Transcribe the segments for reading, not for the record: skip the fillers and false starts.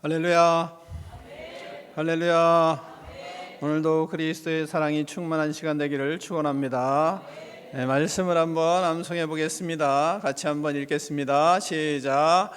할렐루야. 할렐루야. 오늘도 그리스도의 사랑이 충만한 시간 되기를 축원합니다. 네, 말씀을 한번 암송해 보겠습니다. 같이 한번 읽겠습니다. 시작.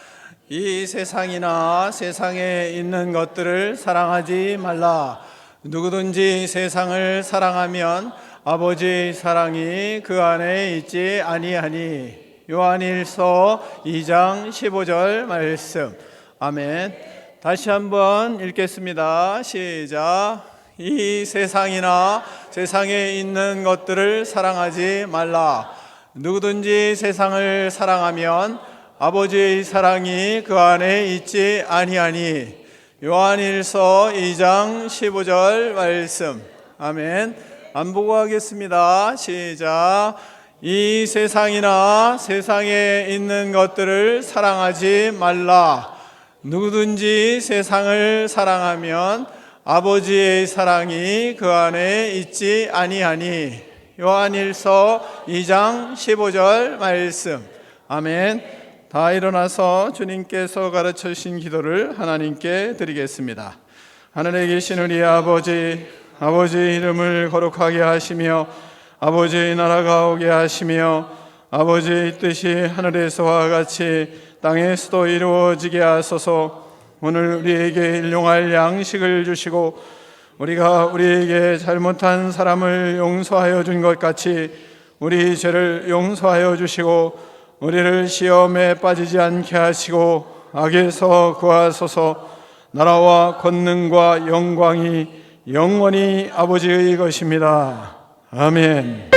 이 세상이나 세상에 있는 것들을 사랑하지 말라. 누구든지 세상을 사랑하면 아버지의 사랑이 그 안에 있지 아니하니. 요한일서 2장 15절 말씀. 아멘. 다시 한번 읽겠습니다. 시작. 이 세상이나 세상에 있는 것들을 사랑하지 말라. 누구든지 세상을 사랑하면 아버지의 사랑이 그 안에 있지 아니하니. 요한일서 2장 15절 말씀. 아멘. 안 보고 하겠습니다. 시작. 이 세상이나 세상에 있는 것들을 사랑하지 말라. 누구든지 세상을 사랑하면 아버지의 사랑이 그 안에 있지 아니하니. 요한일서 2장 15절 말씀. 아멘. 다 일어나서 주님께서 가르쳐 주신 기도를 하나님께 드리겠습니다. 하늘에 계신 우리 아버지, 아버지의 이름을 거룩하게 하시며 아버지의 나라가 오게 하시며 아버지의 뜻이 하늘에서와 같이 땅에서도 이루어지게 하소서. 오늘 우리에게 일용할 양식을 주시고 우리가 우리에게 잘못한 사람을 용서하여 준 것 같이 우리 죄를 용서하여 주시고 우리를 시험에 빠지지 않게 하시고 악에서 구하소서. 나라와 권능과 영광이 영원히 아버지의 것입니다. 아멘.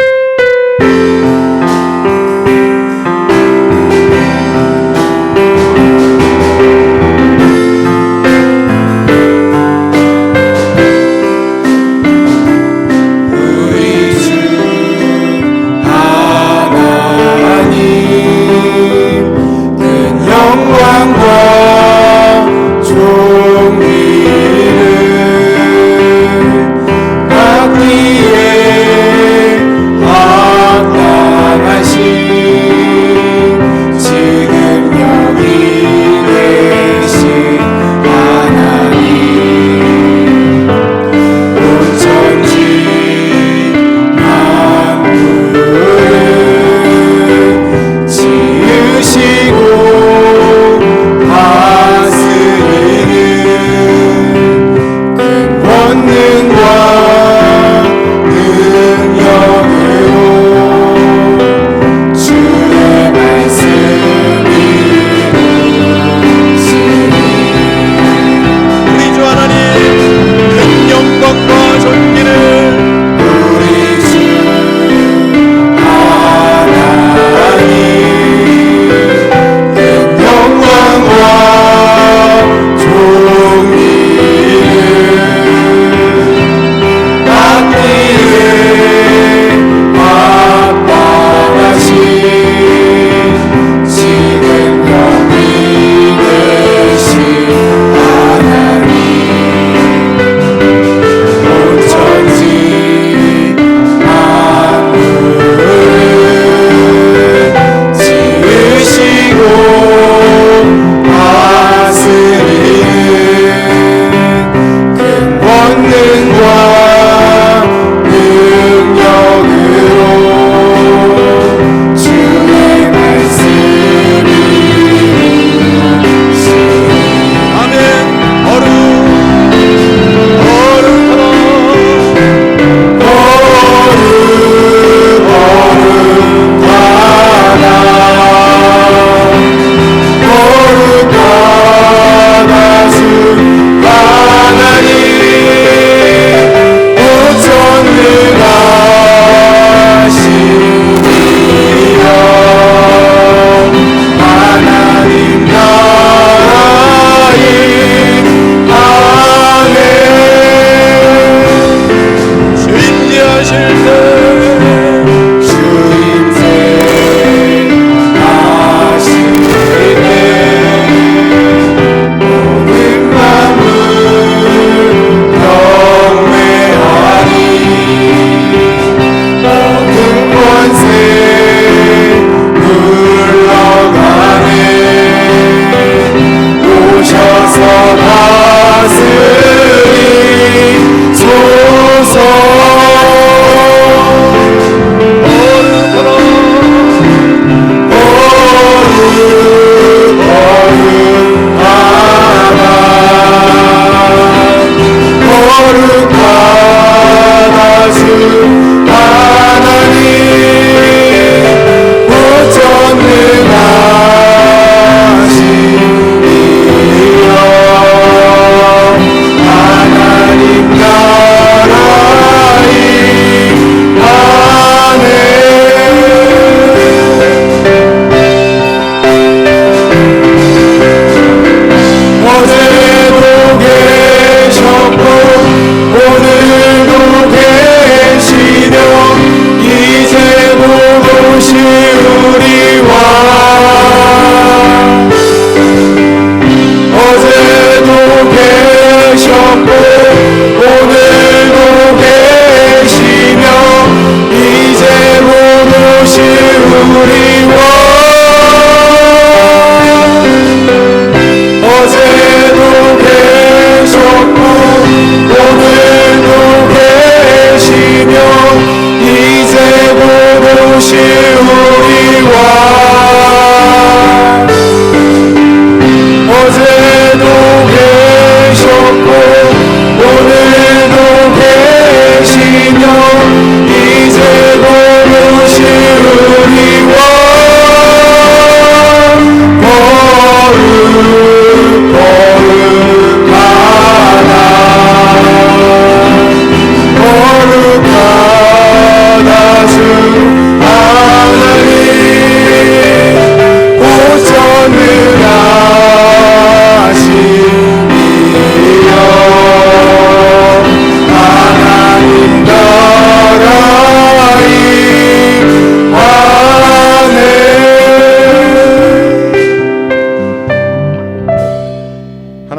하나님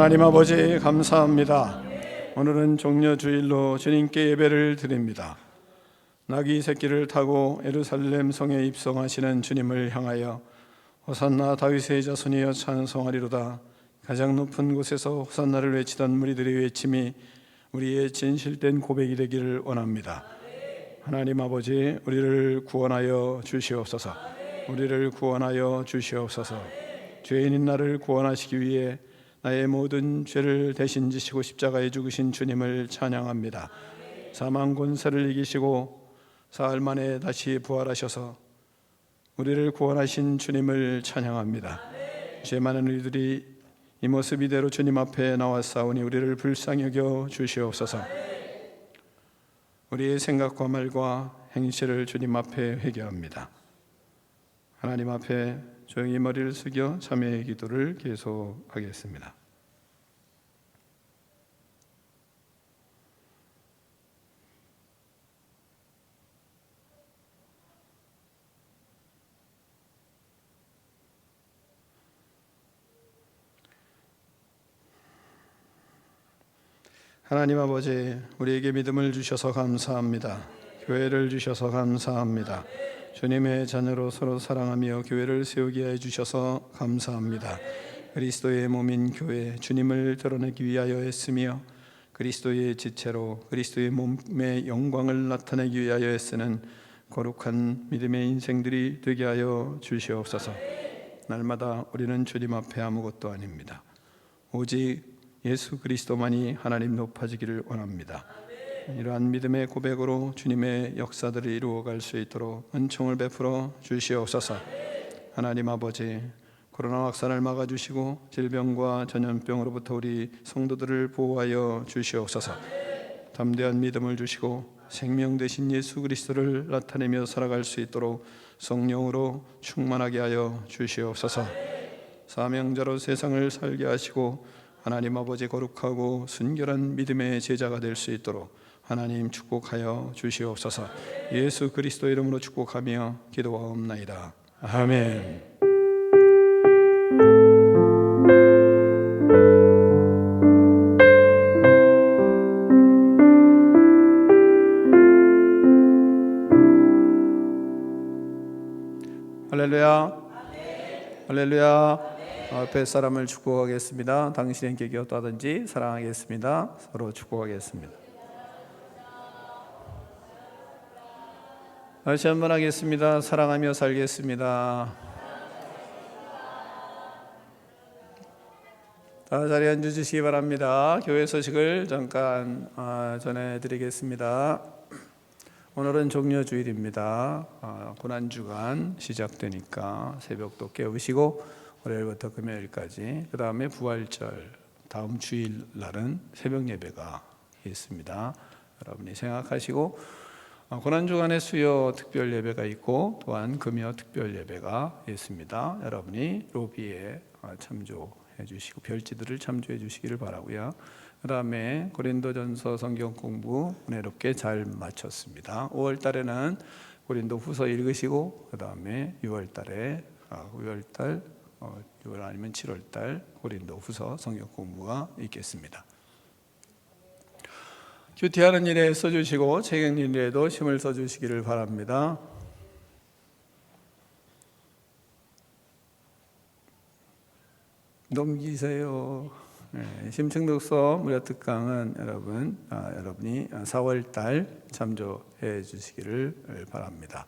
하나님 아버지 감사합니다. 오늘은 종려주일로 주님께 예배를 드립니다. 나귀 새끼를 타고 예루살렘 성에 입성하시는 주님을 향하여 호산나 다윗의 자손이여 찬송하리로다. 가장 높은 곳에서 호산나를 외치던 무리들의 외침이 우리의 진실된 고백이 되기를 원합니다. 하나님 아버지, 우리를 구원하여 주시옵소서. 우리를 구원하여 주시옵소서. 죄인인 나를 구원하시기 위해 나의 모든 죄를 대신 지시고 십자가에 죽으신 주님을 찬양합니다. 사망 권세를 이기시고 사흘 만에 다시 부활하셔서 우리를 구원하신 주님을 찬양합니다. 죄 많은 우리들이 이 모습 이대로 주님 앞에 나왔사오니 우리를 불쌍히 여겨 주시옵소서. 우리의 생각과 말과 행실을 주님 앞에 회개합니다. 하나님 앞에 조용히 머리를 숙여 참회의 기도를 계속하겠습니다. 하나님 아버지, 우리에게 믿음을 주셔서 감사합니다. 교회를 주셔서 감사합니다. 주님의 자녀로 서로 사랑하며 교회를 세우게 해주셔서 감사합니다. 그리스도의 몸인 교회, 주님을 드러내기 위하여 했으며 그리스도의 지체로 그리스도의 몸의 영광을 나타내기 위하여 애쓰는 거룩한 믿음의 인생들이 되게 하여 주시옵소서. 날마다 우리는 주님 앞에 아무것도 아닙니다. 오직 예수 그리스도만이 하나님 높아지기를 원합니다. 이러한 믿음의 고백으로 주님의 역사들을 이루어갈 수 있도록 은총을 베풀어 주시옵소서. 하나님 아버지, 코로나 확산을 막아주시고 질병과 전염병으로부터 우리 성도들을 보호하여 주시옵소서. 담대한 믿음을 주시고 생명 되신 예수 그리스도를 나타내며 살아갈 수 있도록 성령으로 충만하게 하여 주시옵소서. 사명자로 세상을 살게 하시고 하나님 아버지 거룩하고 순결한 믿음의 제자가 될 수 있도록 하나님 축복하여 주시옵소서. 예수 그리스도 이름으로 축복하며 기도하옵나이다. 아멘. 할렐루야. 할렐루야. 앞에 사람을 축복하겠습니다. 당신에게 곁다든지 사랑하겠습니다. 서로 축복하겠습니다. 다시 한번 하겠습니다. 사랑하며 살겠습니다. 다 자리에 앉으시기 바랍니다. 교회 소식을 잠깐 전해드리겠습니다. 오늘은 종려주일입니다. 고난주간 시작되니까 새벽도 깨우시고 월요일부터 금요일까지, 그 다음에 부활절 다음 주일 날은 새벽 예배가 있습니다. 여러분이 생각하시고 고난주간에 수요 특별 예배가 있고 또한 금요 특별 예배가 있습니다. 여러분이 로비에 참조해 주시고 별지들을 참조해 주시기를 바라고요. 그 다음에 고린도전서 성경 공부 은혜롭게 잘 마쳤습니다. 5월 달에는 고린도 후서 읽으시고 그 다음에 6월 달에 6월 아니면 7월 달 고린도 후서 성경 공부가 있겠습니다. 큐티하는 일에 써주시고 책 읽는 일에도 힘을 써주시기를 바랍니다. 넘기세요. 심층독서 무료특강은 여러분이 4월 달 참조해 주시기를 바랍니다.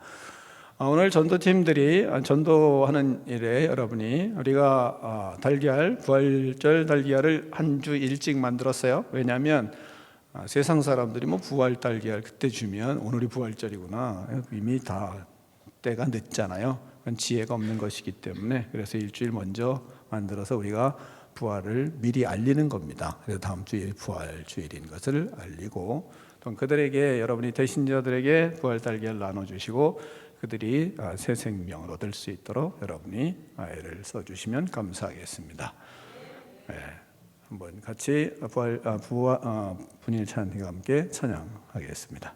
오늘 전도팀들이 전도하는 일에 여러분이 우리가 달걀, 부활절 달걀을 한 주 일찍 만들었어요. 왜냐하면 세상 사람들이 부활 달걀 그때 주면 오늘이 부활절이구나, 이미 다 때가 늦잖아요. 그건 지혜가 없는 것이기 때문에, 그래서 일주일 먼저 만들어서 우리가 부활을 미리 알리는 겁니다. 그래서 다음 주에 부활주일인 것을 알리고, 또 그들에게, 여러분이 대신자들에게 부활 달걀 나눠주시고 그들이 새 생명을 얻을 수 있도록 여러분이 애를 써주시면 감사하겠습니다. 네, 한번 같이 분일 찬양과 함께 찬양하겠습니다.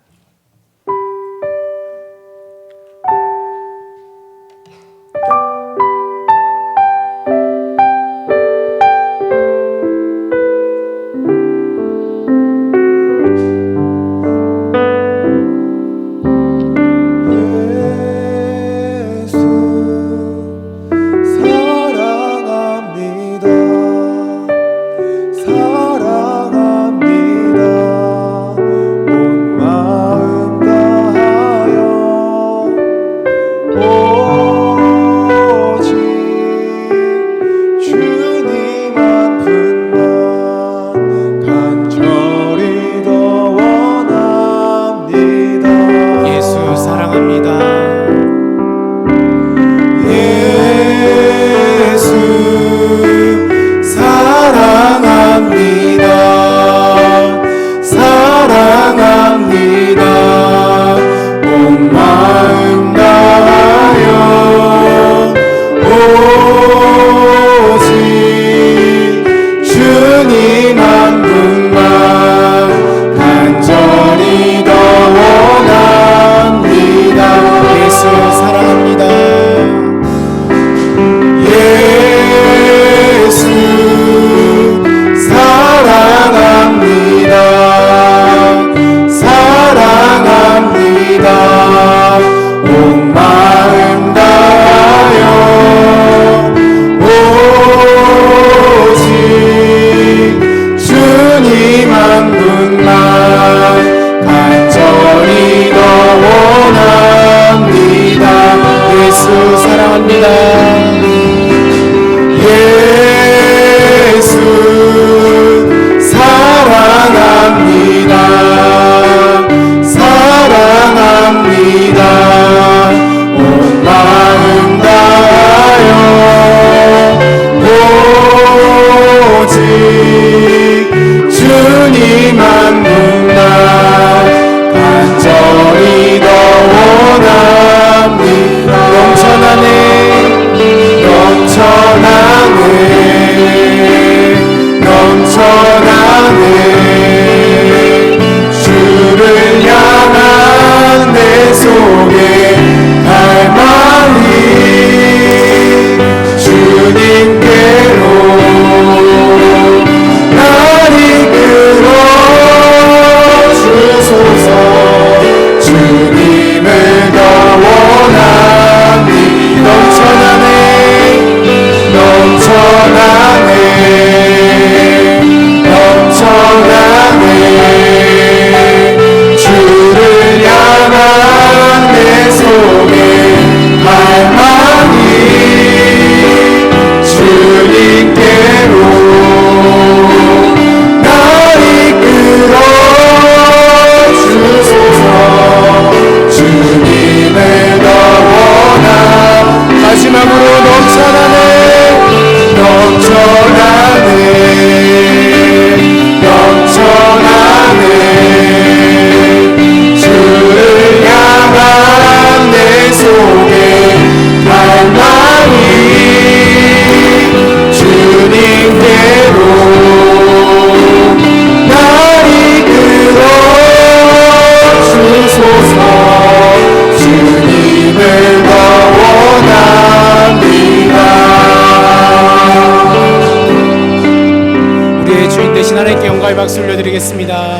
우리의 주인 되신 하나님께 영광의 박수 올려드리겠습니다.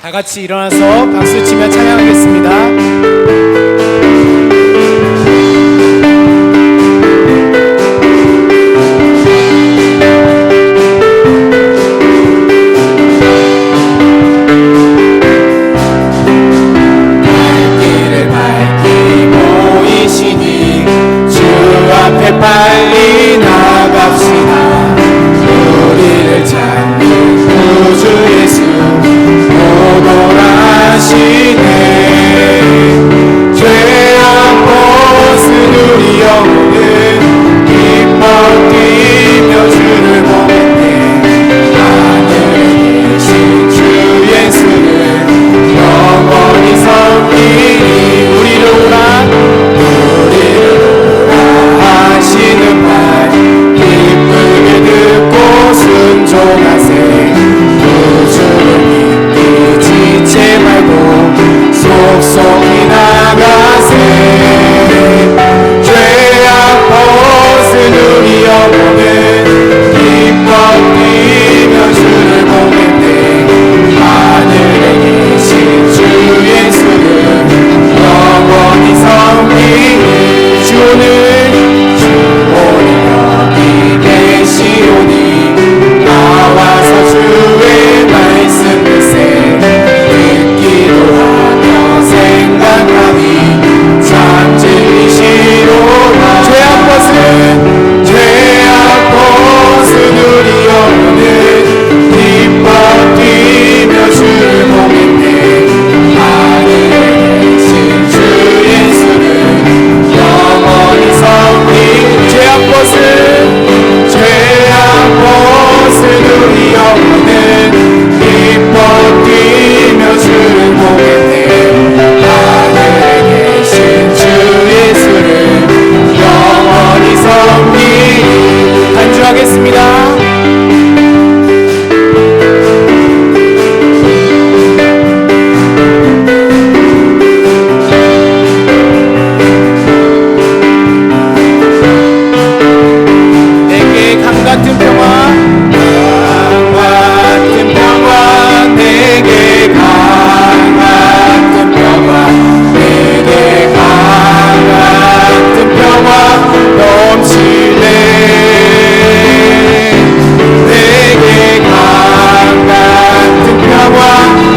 다 같이 일어나서 박수 치며 찬양하겠습니다. 빨리 나갑시다. 우리를 찾는 구주 예수 오노라시네. 죄악 벗은 우리 영혼은 기뻐 뛰며 주를 보겠네. 하늘에 계신 주 예수를 영원히 섬기니 우리를 오라 하시는 말 기쁘게 듣고 순종하세. 구주를 믿기 지체 말고 속속히 나가세. 죄악 벗은 우리 영혼은 기뻐 뛰며 주를 보겠네. 하늘에 계신 주 예수를 영원히 섬기니. 주는 여기 계시오니 나와서 주의 말씀 듣세. 듣기도 하며 생각하니 참 진리시로다. 죄악 벗은 우리 영혼은 기뻐 뛰며 주를 보겠네. 하늘에 계신 주 예수를 영원히 섬기니. 죄악 벗은 우리 영혼은 기뻐 뛰며 주를 보겠네. 하늘에 계신 주 예수를 영원히 섬기니. 간주하겠습니다. 같은 평화, 강 같은 평화, 내게 강 같은 평화, 내게 강 같은 평화 넘치네. 내게 강 같은 평화,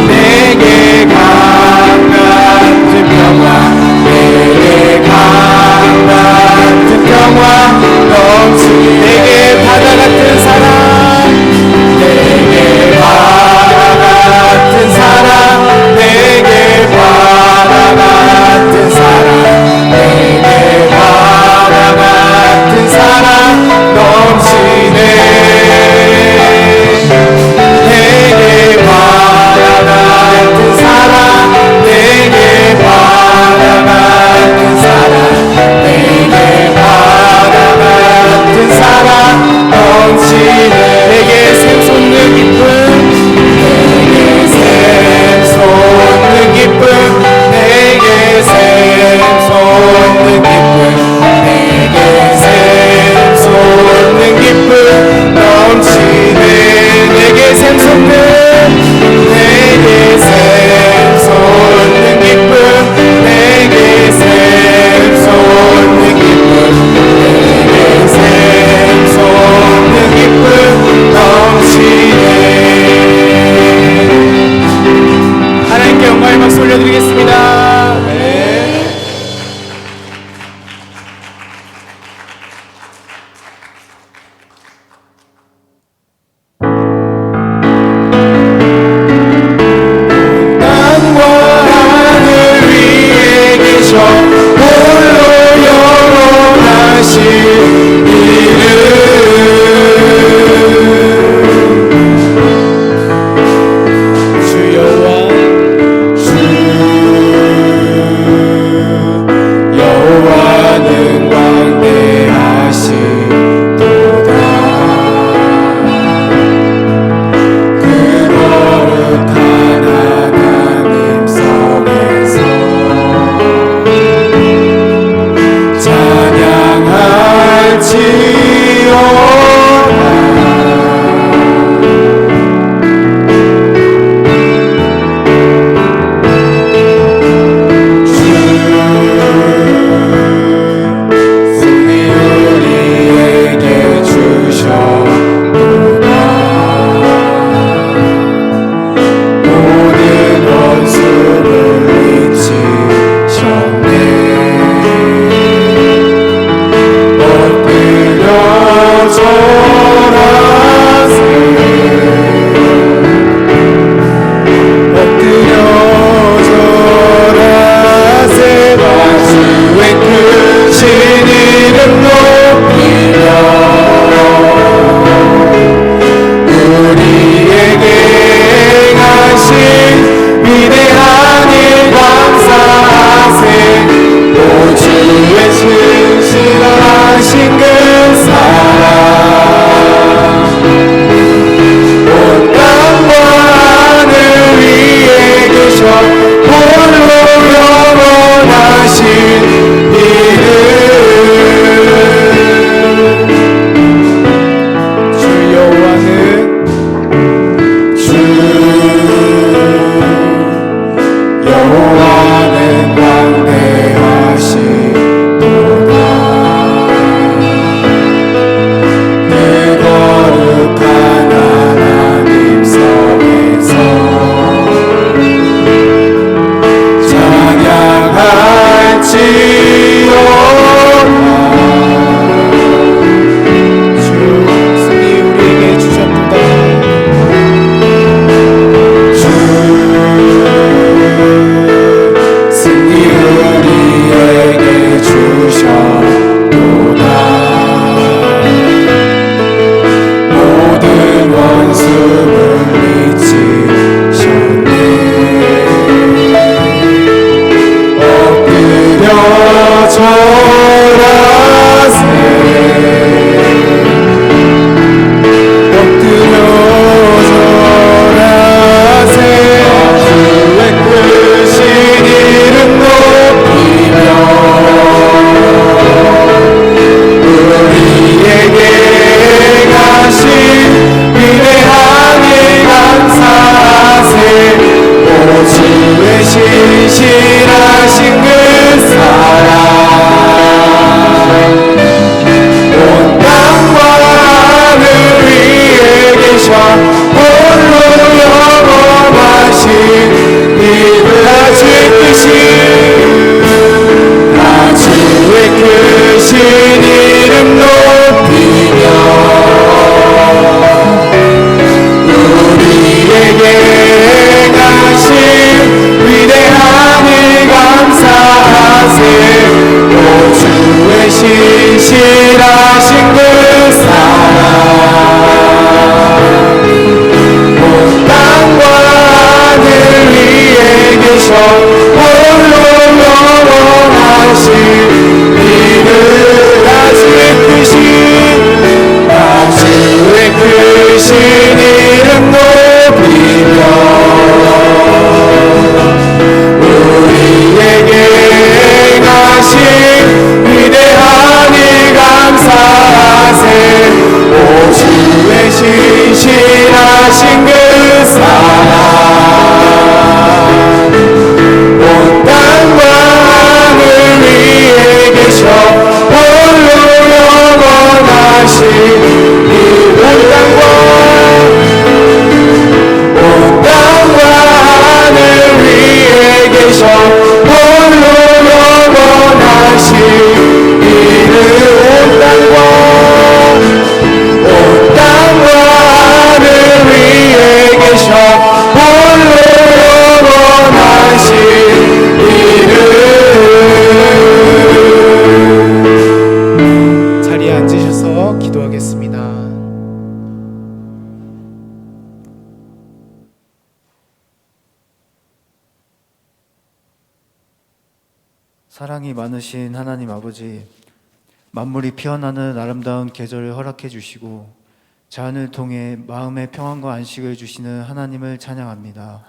내게 강 같은 평화, 내게 강 같은 평화 넘치네. 내게 바다 같은 사랑, 내게 바다 같은 사랑, 내게 바다 같은 사랑, 내게 바다 같은 사랑 넘치네. 내게 바다 같은 사랑, 내게 바다 같은 사랑, 내게 바다 같은 사랑 넘치네. 내게 샘솟는 기쁨, 내게 샘솟는 기쁨, 내게 샘솟는 기쁨, 내게 샘솟는 기쁨 넘치네. 내게 샘솟는, 내게 샘솟는 기쁨, 내게 샘솟는 기쁨, 내게 샘솟는 기쁨 일어나서 기도하겠습니다. 사랑이 많으신 하나님 아버지, 만물이 피어나는 아름다운 계절을 허락해 주시고 자연을 통해 마음의 평안과 안식을 주시는 하나님을 찬양합니다.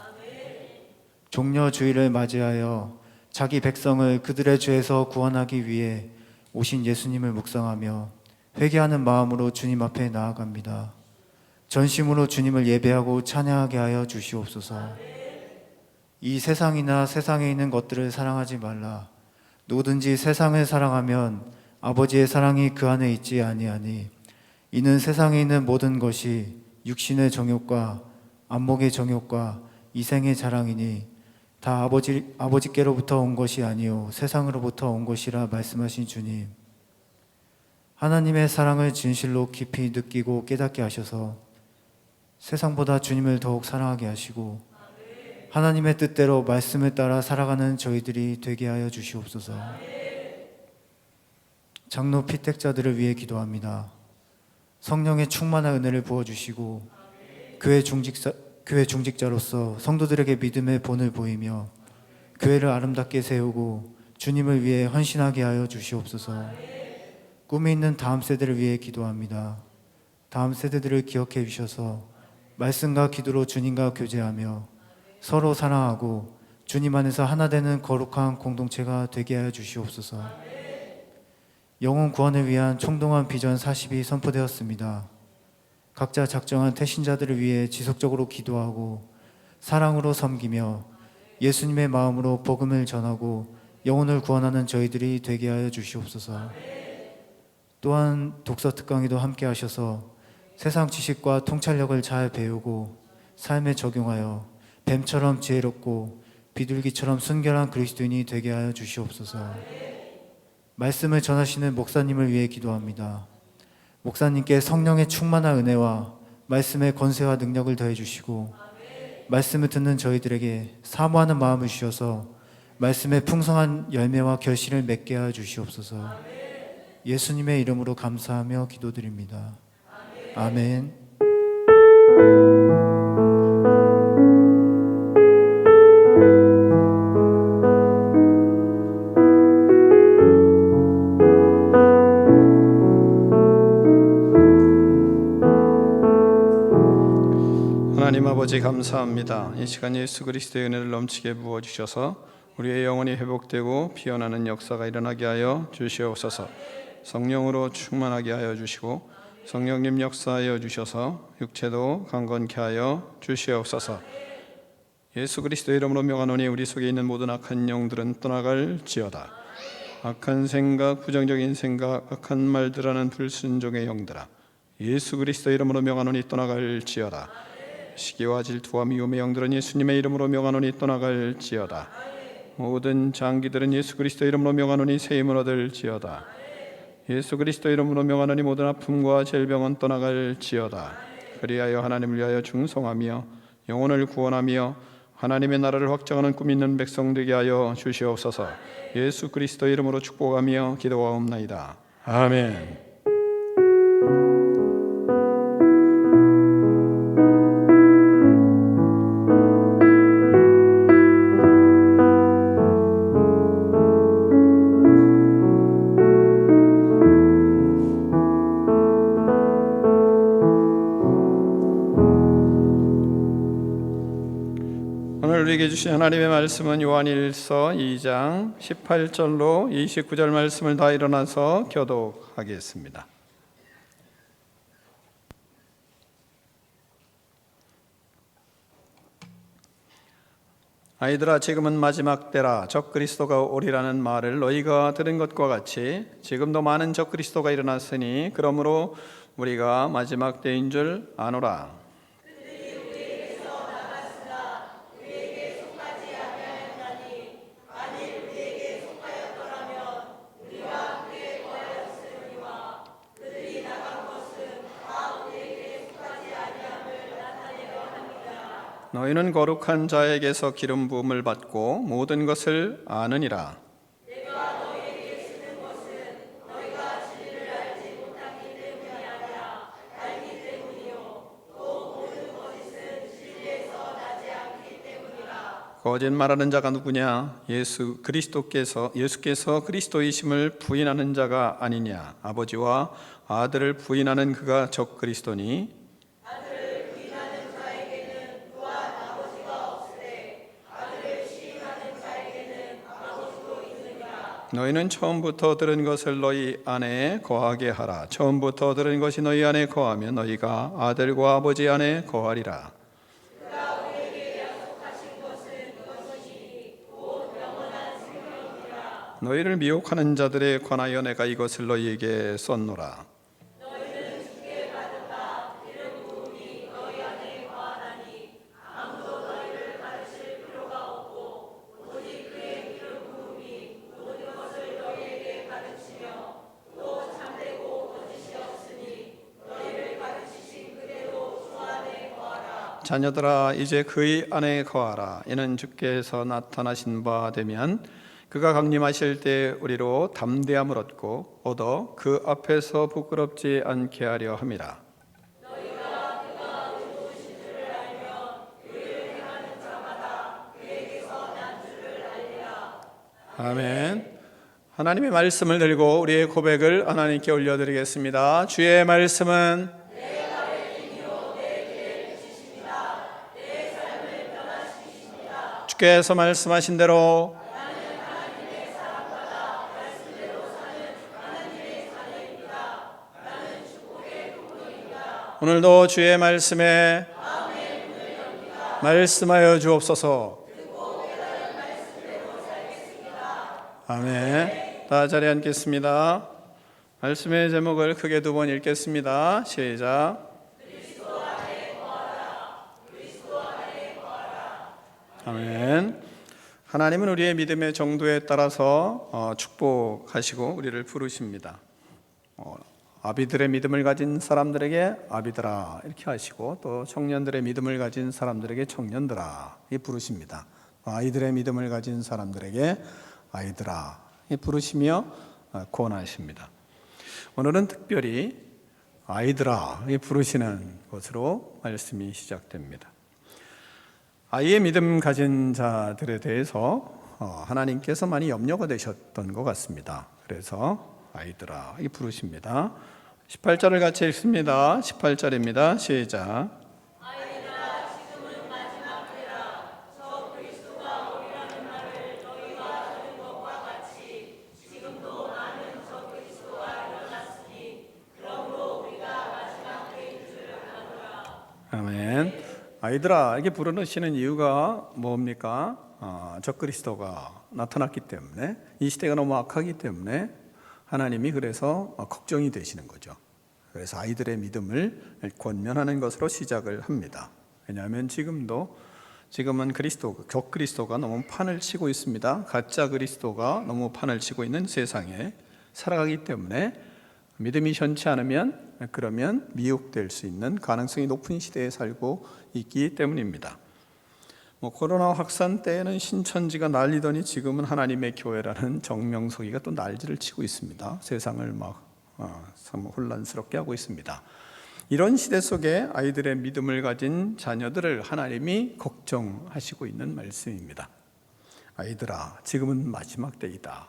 종려 주일을 맞이하여 자기 백성을 그들의 죄에서 구원하기 위해 오신 예수님을 묵상하며 회개하는 마음으로 주님 앞에 나아갑니다. 전심으로 주님을 예배하고 찬양하게 하여 주시옵소서. 이 세상이나 세상에 있는 것들을 사랑하지 말라. 누구든지 세상을 사랑하면 아버지의 사랑이 그 안에 있지 아니하니 이는 세상에 있는 모든 것이 육신의 정욕과 안목의 정욕과 이생의 자랑이니 다 아버지께로부터 온 것이 아니요 세상으로부터 온 것이라 말씀하신 주님, 하나님의 사랑을 진실로 깊이 느끼고 깨닫게 하셔서 세상보다 주님을 더욱 사랑하게 하시고 하나님의 뜻대로 말씀을 따라 살아가는 저희들이 되게 하여 주시옵소서. 장로 피택자들을 위해 기도합니다. 성령의 충만한 은혜를 부어주시고 교회 중직자로서 성도들에게 믿음의 본을 보이며 교회를 아름답게 세우고 주님을 위해 헌신하게 하여 주시옵소서. 꿈이 있는 다음 세대를 위해 기도합니다. 다음 세대들을 기억해 주셔서 말씀과 기도로 주님과 교제하며 서로 사랑하고 주님 안에서 하나 되는 거룩한 공동체가 되게 하여 주시옵소서. 영혼 구원을 위한 총동원 비전 40이 선포되었습니다. 각자 작정한 태신자들을 위해 지속적으로 기도하고 사랑으로 섬기며 예수님의 마음으로 복음을 전하고 영혼을 구원하는 저희들이 되게 하여 주시옵소서. 또한 독서 특강에도 함께 하셔서 세상 지식과 통찰력을 잘 배우고 삶에 적용하여 뱀처럼 지혜롭고 비둘기처럼 순결한 그리스도인이 되게 하여 주시옵소서. 말씀을 전하시는 목사님을 위해 기도합니다. 목사님께 성령의 충만한 은혜와 말씀의 권세와 능력을 더해 주시고 말씀을 듣는 저희들에게 사모하는 마음을 주셔서 말씀의 풍성한 열매와 결실을 맺게 하여 주시옵소서. 예수님의 이름으로 감사하며 기도드립니다. 아멘. 하나님 아버지 감사합니다. 이 시간 예수 그리스도의 은혜를 넘치게 부어주셔서 우리의 영혼이 회복되고 피어나는 역사가 일어나게 하여 주시옵소서. 성령으로 충만하게 하여 주시고 성령님 역사하여 주셔서 육체도 강건케 하여 주시옵소서. 예수 그리스도의 이름으로 명하노니 우리 속에 있는 모든 악한 영들은 떠나갈지어다. 악한 생각, 부정적인 생각, 악한 말들하는 불순종의 영들아, 예수 그리스도의 이름으로 명하노니 떠나갈지어다. 시기와 질투와 미움의 영들은 예수님의 이름으로 명하노니 떠나갈지어다. 모든 장기들은 예수 그리스도의 이름으로 명하노니 세임을 얻을지어다. 예수 그리스도의 이름으로 명하노니 모든 아픔과 질병은 떠나갈지어다. 그리하여 하나님을 위하여 충성하며 영혼을 구원하며 하나님의 나라를 확장하는 꿈 있는 백성 되게 하여 주시옵소서. 예수 그리스도의 이름으로 축복하며 기도하옵나이다. 아멘. 오늘 우리에게 주신 하나님의 말씀은 요한일서 2장 18절로 29절 말씀을 다 일어나서 교독하겠습니다. 아이들아, 지금은 마지막 때라. 적그리스도가 오리라는 말을 너희가 들은 것과 같이 지금도 많은 적그리스도가 일어났으니 그러므로 우리가 마지막 때인 줄 아노라. 너희는 거룩한 자에게서 기름 부음을 받고 모든 것을 아느니라. 내가 너희에게 쓰는 것은 너희가 진리를 알지 못하기 거짓말하는 자가 누구냐? 예수께서 그리스도이심을 부인하는 자가 아니냐? 아버지와 아들을 부인하는 그가 적 그리스도니. 아들을 부인하는 자에게는 또한 아버지가 없으되 아들을 시인하는 자에게는 아버지도 있느니라. 너희는 처음부터 들은 것을 너희 안에 거하게 하라. 처음부터 들은 것이 너희 안에 거하면 너희가 아들과 아버지 안에 거하리라. 너희를 미혹하는 자들에 관하여 내가 이것을 너희에게 썼노라. 너희는 주께 받은 바 이런 부음이 너희 안에 거하나니 아무도 너희를 가르칠 필요가 없고 오직 그의 이런 부음이 모든 것을 너희에게 가르치며 또 참되고 거짓이 없으니 너희를 가르치신 그대로 주 안에 거하라. 자녀들아 이제 그의 안에 거하라. 이는 주께서 나타나신 바 되면 그가 강림하실 때 우리로 담대함을 얻어 그 앞에서 부끄럽지 않게 하려 함이라. 너희가 그가 의로우신 줄을 알면 그를 행하는 자마다 그에게서 난 줄을 알리라. 아멘. 하나님의 말씀을 들고 우리의 고백을 하나님께 올려드리겠습니다. 주의 말씀은 내가 뵙기로 내 길을 주십니다. 내 삶을 변화시키십니다. 주께서 말씀하신 대로 오늘도 주의 말씀에 말씀하여 주옵소서. 아멘. 다 자리에 앉겠습니다. 말씀의 제목을 크게 두 번 읽겠습니다. 시작. 아멘. 하나님은 우리의 믿음의 정도에 따라서 축복하시고 우리를 부르십니다. 아비들의 믿음을 가진 사람들에게 아비들아 이렇게 하시고, 또 청년들의 믿음을 가진 사람들에게 청년들아 이 부르십니다. 아이들의 믿음을 가진 사람들에게 아이들아 이 부르시며 권하십니다. 오늘은 특별히 아이들아 이 부르시는 것으로 말씀이 시작됩니다. 아이의 믿음 가진 자들에 대해서 하나님께서 많이 염려가 되셨던 것 같습니다. 그래서 아이들아 이 부르십니다. 18절을 같이 읽습니다. 18절입니다. 시작. 아이들아 지금은 마지막 때라. 저 그리스도가 오리라는 말을 너희가 들은 것과 같이 지금도 많은 저 그리스도가 일어났으니 그러므로 우리가 마지막 때인 줄 아노라. 아멘. 아이들아 이렇게 부르시는 이유가 뭡니까? 저 그리스도가 나타났기 때문에, 이 시대가 너무 악하기 때문에 하나님이 그래서 걱정이 되시는 거죠. 그래서 아이들의 믿음을 권면하는 것으로 시작을 합니다. 왜냐하면 지금은 적 그리스도가 너무 판을 치고 있습니다. 가짜 그리스도가 너무 판을 치고 있는 세상에 살아가기 때문에 믿음이 현치 않으면 그러면 미혹될 수 있는 가능성이 높은 시대에 살고 있기 때문입니다. 코로나 확산 때에는 신천지가 난리더니 지금은 하나님의 교회라는 정명석이가 또 난리를 치고 있습니다. 세상을 참 혼란스럽게 하고 있습니다. 이런 시대 속에 아이들의 믿음을 가진 자녀들을 하나님이 걱정하시고 있는 말씀입니다. 아이들아 지금은 마지막 때이다.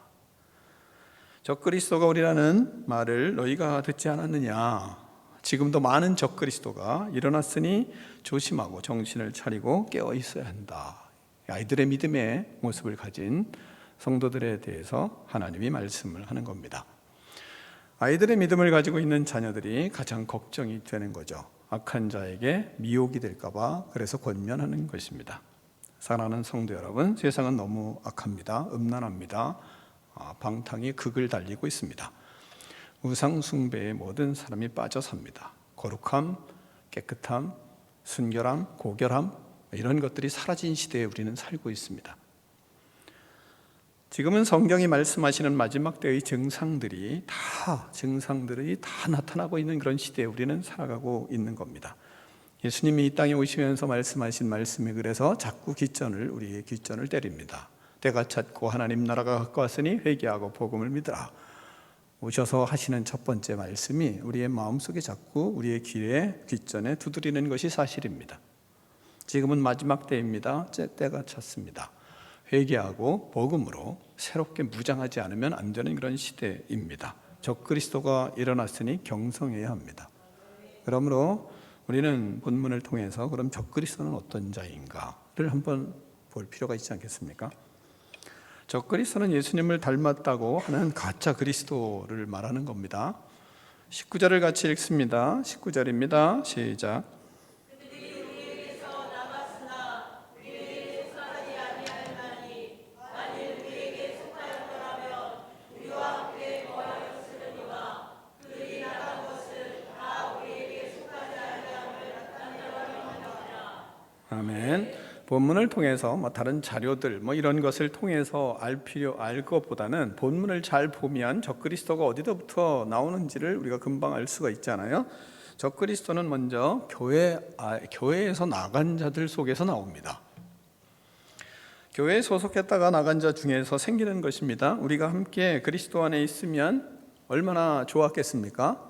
적그리스도가 오리라는 말을 너희가 듣지 않았느냐. 지금도 많은 적그리스도가 일어났으니 조심하고 정신을 차리고 깨어 있어야 한다. 아이들의 믿음의 모습을 가진 성도들에 대해서 하나님이 말씀을 하는 겁니다. 아이들의 믿음을 가지고 있는 자녀들이 가장 걱정이 되는 거죠. 악한 자에게 미혹이 될까 봐 그래서 권면하는 것입니다. 사랑하는 성도 여러분, 세상은 너무 악합니다. 음란합니다. 방탕이 극을 달리고 있습니다. 우상 숭배에 모든 사람이 빠져 삽니다. 거룩함, 깨끗함, 순결함, 고결함 이런 것들이 사라진 시대에 우리는 살고 있습니다. 지금은 성경이 말씀하시는 마지막 때의 증상들이 다 나타나고 있는 그런 시대에 우리는 살아가고 있는 겁니다. 예수님이 이 땅에 오시면서 말씀하신 말씀이 그래서 자꾸 우리의 귓전을 때립니다. 때가 찼고 하나님 나라가 가까웠으니 회개하고 복음을 믿으라. 오셔서 하시는 첫 번째 말씀이 우리의 마음속에 자꾸 우리의 귓전에 두드리는 것이 사실입니다. 지금은 마지막 때입니다. 때가 찼습니다. 회개하고 복음으로 새롭게 무장하지 않으면 안 되는 그런 시대입니다. 적그리스도가 일어났으니 경성해야 합니다. 그러므로 우리는 본문을 통해서 그럼 적그리스도는 어떤 자인가를 한번 볼 필요가 있지 않겠습니까? 적그리스도는 예수님을 닮았다고 하는 가짜 그리스도를 말하는 겁니다. 19절을 같이 읽습니다. 19절입니다. 시작. 아멘. 본문을 통해서 다른 자료들 이런 것을 통해서 알 것보다는 본문을 잘 보면 적그리스도가 어디서부터 나오는지를 우리가 금방 알 수가 있잖아요. 적그리스도는 먼저 교회에서 나간 자들 속에서 나옵니다. 교회에 소속했다가 나간 자 중에서 생기는 것입니다. 우리가 함께 그리스도 안에 있으면 얼마나 좋았겠습니까?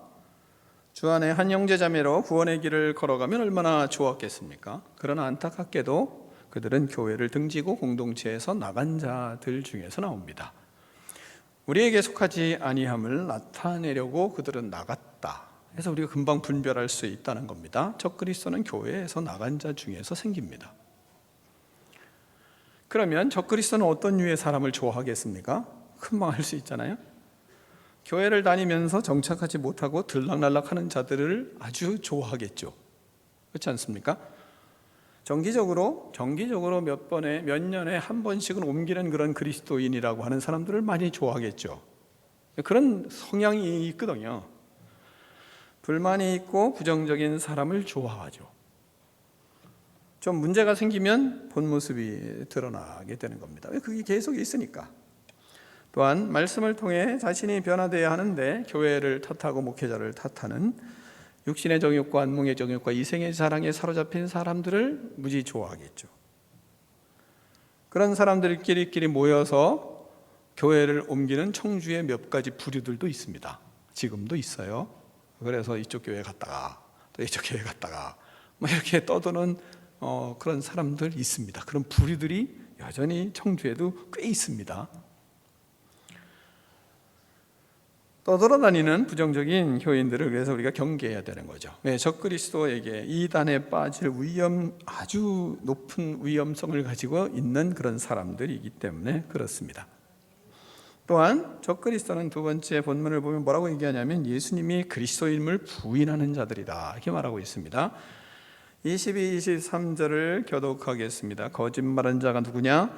주 안에 한 형제자매로 구원의 길을 걸어가면 얼마나 좋았겠습니까? 그러나 안타깝게도 그들은 교회를 등지고 공동체에서 나간 자들 중에서 나옵니다. 우리에게 속하지 아니함을 나타내려고 그들은 나갔다. 그래서 우리가 금방 분별할 수 있다는 겁니다. 적그리스도는 교회에서 나간 자 중에서 생깁니다. 그러면 적그리스도는 어떤 류의 사람을 좋아하겠습니까? 금방 알 수 있잖아요. 교회를 다니면서 정착하지 못하고 들락날락하는 자들을 아주 좋아하겠죠. 그렇지 않습니까? 정기적으로 몇 년에 한 번씩은 옮기는 그런 그리스도인이라고 하는 사람들을 많이 좋아하겠죠. 그런 성향이 있거든요. 불만이 있고 부정적인 사람을 좋아하죠. 좀 문제가 생기면 본 모습이 드러나게 되는 겁니다. 왜? 그게 계속 있으니까. 또한 말씀을 통해 자신이 변화되어야 하는데 교회를 탓하고 목회자를 탓하는 육신의 정욕과 안목의 정욕과 이생의 사랑에 사로잡힌 사람들을 무지 좋아하겠죠. 그런 사람들끼리 모여서 교회를 옮기는 청주의 몇 가지 부류들도 있습니다. 지금도 있어요. 그래서 이쪽 교회 갔다가 또 이쪽 교회 갔다가 이렇게 떠도는 그런 사람들 있습니다. 그런 부류들이 여전히 청주에도 꽤 있습니다. 떠돌아다니는 부정적인 교인들을 그래서 우리가 경계해야 되는 거죠. 적그리스도에게 이단에 빠질 아주 높은 위험성을 가지고 있는 그런 사람들이기 때문에 그렇습니다. 또한 적그리스도는 두 번째 본문을 보면 뭐라고 얘기하냐면 예수님이 그리스도임을 부인하는 자들이다 이렇게 말하고 있습니다. 22, 23절을 교독하겠습니다. 거짓말한 자가 누구냐?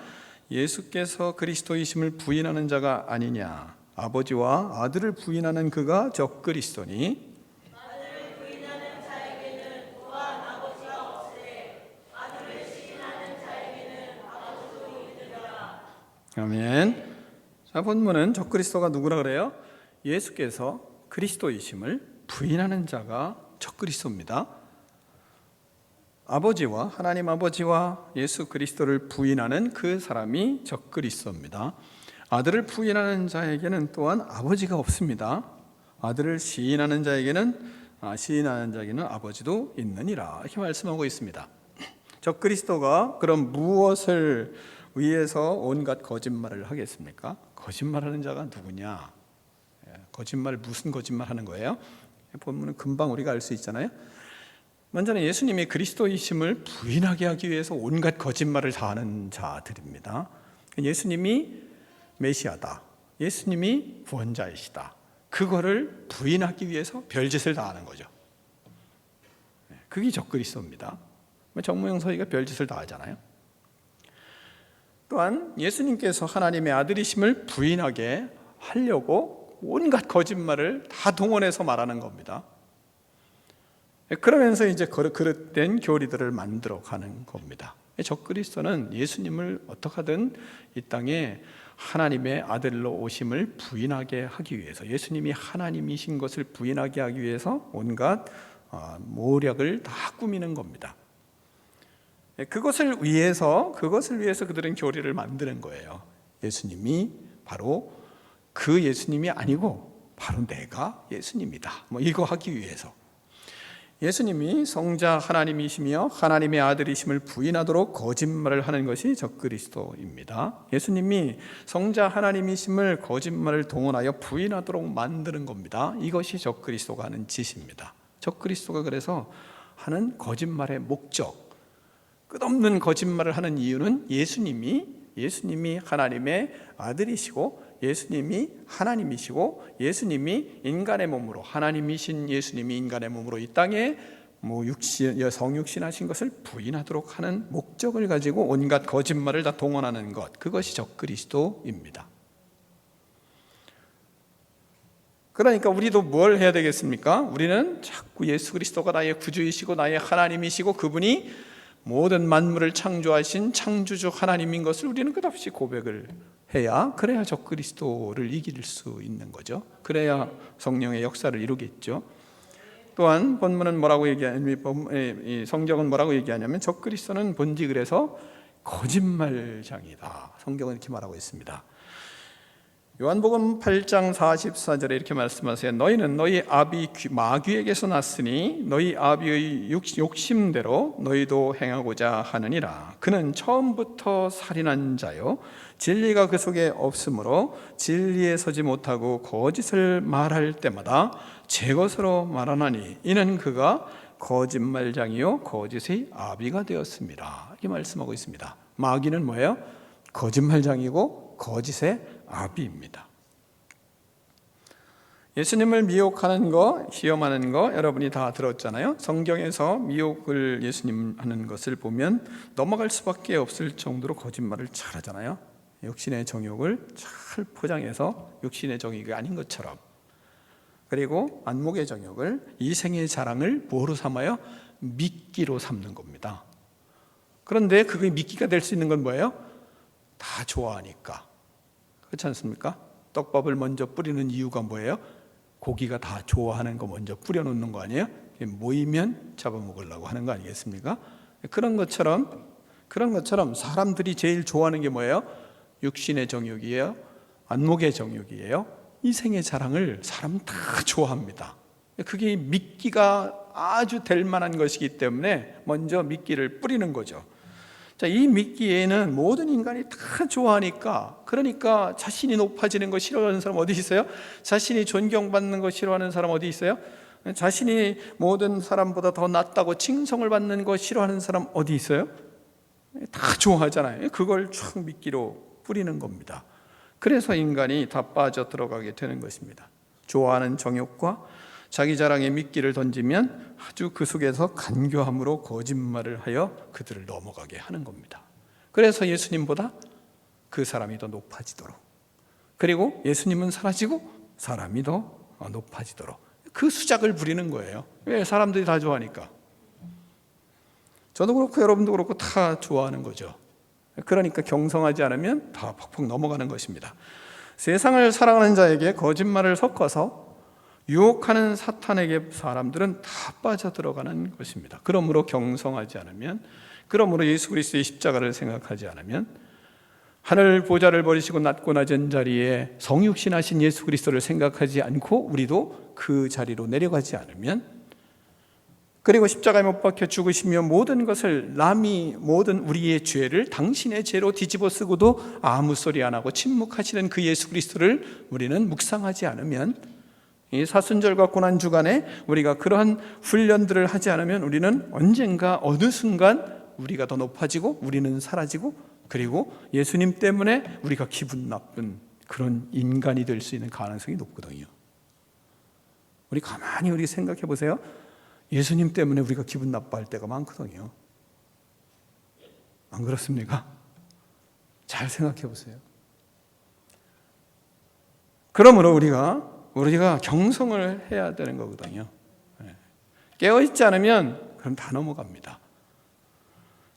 예수께서 그리스도이심을 부인하는 자가 아니냐? 아버지와 아들을 부인하는 그가 적그리스도니 아들을 부인하는 자에게는 또한 아버지가 없으되 아들을 시인하는 자에게는 아버지도 있느니라. 아멘. 자, 본문은 적그리스도가 누구라 그래요? 예수께서 그리스도이심을 부인하는 자가 적그리스도입니다. 하나님 아버지와 예수 그리스도를 부인하는 그 사람이 적그리스도입니다. 아들을 부인하는 자에게는 또한 아버지가 없습니다. 아들을 시인하는 자에게는 아버지도 있느니라 이렇게 말씀하고 있습니다. 적그리스도가 그럼 무엇을 위해서 온갖 거짓말을 하겠습니까? 거짓말하는 자가 누구냐? 무슨 거짓말 하는 거예요? 본문은 금방 우리가 알 수 있잖아요. 먼저는 예수님이 그리스도이심을 부인하게 하기 위해서 온갖 거짓말을 다 하는 자들입니다. 예수님이 메시아다, 예수님이 구원자이시다, 그거를 부인하기 위해서 별짓을 다 하는 거죠. 그게 적그리스도입니다. 정무영 서기가 별짓을 다 하잖아요. 또한 예수님께서 하나님의 아들이심을 부인하게 하려고 온갖 거짓말을 다 동원해서 말하는 겁니다. 그러면서 이제 그릇된 교리들을 만들어 가는 겁니다. 적그리스도는 예수님을 어떻게 하든 이 땅에 하나님의 아들로 오심을 부인하게 하기 위해서, 예수님이 하나님이신 것을 부인하게 하기 위해서 온갖 모략을 다 꾸미는 겁니다. 그것을 위해서 그들은 교리를 만드는 거예요. 예수님이 바로 그 예수님이 아니고 바로 내가 예수님이다, 이거 하기 위해서. 예수님이 성자 하나님이시며 하나님의 아들이심을 부인하도록 거짓말을 하는 것이 적그리스도입니다. 예수님이 성자 하나님이심을 거짓말을 동원하여 부인하도록 만드는 겁니다. 이것이 적그리스도가 하는 짓입니다. 적그리스도가 그래서 하는 거짓말의 목적, 끝없는 거짓말을 하는 이유는 예수님이 하나님의 아들이시고 예수님이 하나님이시고 예수님이 인간의 몸으로, 하나님이신 예수님이 인간의 몸으로 이 땅에 성육신하신 것을 부인하도록 하는 목적을 가지고 온갖 거짓말을 다 동원하는 것, 그것이 적그리스도입니다. 그러니까 우리도 뭘 해야 되겠습니까? 우리는 자꾸 예수 그리스도가 나의 구주이시고 나의 하나님이시고 그분이 모든 만물을 창조하신 창조주 하나님인 것을 우리는 끝없이 고백을 해야, 그래야 적그리스도를 이길 수 있는 거죠. 그래야 성령의 역사를 이루겠죠. 또한 본문은 뭐라고 얘기하냐면, 성경은 뭐라고 얘기하냐면 적그리스도는 본디 그래서 거짓말장이다. 성경은 이렇게 말하고 있습니다. 요한복음 8장 44절에 이렇게 말씀하세요. 너희는 너희 아비 마귀에게서 났으니 너희 아비의 욕심대로 너희도 행하고자 하느니라. 그는 처음부터 살인한 자요 진리가 그 속에 없으므로 진리에 서지 못하고 거짓을 말할 때마다 제 것으로 말하나니 이는 그가 거짓말장이요 거짓의 아비가 되었습니다. 이렇게 말씀하고 있습니다. 마귀는 뭐예요? 거짓말장이고 거짓의 아비입니다. 예수님을 미혹하는 거, 시험하는 거 여러분이 다 들었잖아요. 성경에서 미혹을 예수님 하는 것을 보면 넘어갈 수밖에 없을 정도로 거짓말을 잘하잖아요. 육신의 정욕을 잘 포장해서 육신의 정욕이 아닌 것처럼, 그리고 안목의 정욕을, 이생의 자랑을 뭐로 삼아요? 미끼로 삼는 겁니다. 그런데 그게 미끼가 될 수 있는 건 뭐예요? 다 좋아하니까. 그렇지 않습니까? 떡밥을 먼저 뿌리는 이유가 뭐예요? 고기가 다 좋아하는 거 먼저 뿌려놓는 거 아니에요? 모이면 잡아먹으려고 하는 거 아니겠습니까? 그런 것처럼 사람들이 제일 좋아하는 게 뭐예요? 육신의 정욕이에요, 안목의 정욕이에요, 이생의 자랑을 사람 다 좋아합니다. 그게 미끼가 아주 될 만한 것이기 때문에 먼저 미끼를 뿌리는 거죠. 자, 이 미끼에는 모든 인간이 다 좋아하니까, 그러니까 자신이 높아지는 거 싫어하는 사람 어디 있어요? 자신이 존경받는 거 싫어하는 사람 어디 있어요? 자신이 모든 사람보다 더 낫다고 칭송을 받는 거 싫어하는 사람 어디 있어요? 다 좋아하잖아요. 그걸 쭉 미끼로 뿌리는 겁니다. 그래서 인간이 다 빠져 들어가게 되는 것입니다. 좋아하는 정욕과 자기 자랑에 미끼를 던지면 아주 그 속에서 간교함으로 거짓말을 하여 그들을 넘어가게 하는 겁니다. 그래서 예수님보다 그 사람이 더 높아지도록, 그리고 예수님은 사라지고 사람이 더 높아지도록 그 수작을 부리는 거예요. 왜? 사람들이 다 좋아하니까. 저도 그렇고 여러분도 그렇고 다 좋아하는 거죠. 그러니까 경성하지 않으면 다 퍽퍽 넘어가는 것입니다. 세상을 사랑하는 자에게 거짓말을 섞어서 유혹하는 사탄에게 사람들은 다 빠져들어가는 것입니다. 그러므로 경성하지 않으면, 그러므로 예수 그리스도의 십자가를 생각하지 않으면, 하늘 보좌를 버리시고 낮고 낮은 자리에 성육신하신 예수 그리스도를 생각하지 않고 우리도 그 자리로 내려가지 않으면, 그리고 십자가에 못 박혀 죽으시며 모든 것을, 남이 모든 우리의 죄를 당신의 죄로 뒤집어 쓰고도 아무 소리 안 하고 침묵하시는 그 예수 그리스도를 우리는 묵상하지 않으면, 이 사순절과 고난주간에 우리가 그러한 훈련들을 하지 않으면 우리는 언젠가 어느 순간 우리가 더 높아지고 우리는 사라지고, 그리고 예수님 때문에 우리가 기분 나쁜 그런 인간이 될 수 있는 가능성이 높거든요. 우리 가만히 생각해 보세요. 예수님 때문에 우리가 기분 나빠할 때가 많거든요. 안 그렇습니까? 잘 생각해 보세요. 그러므로 우리가 경성을 해야 되는 거거든요. 깨어있지 않으면 그럼 다 넘어갑니다.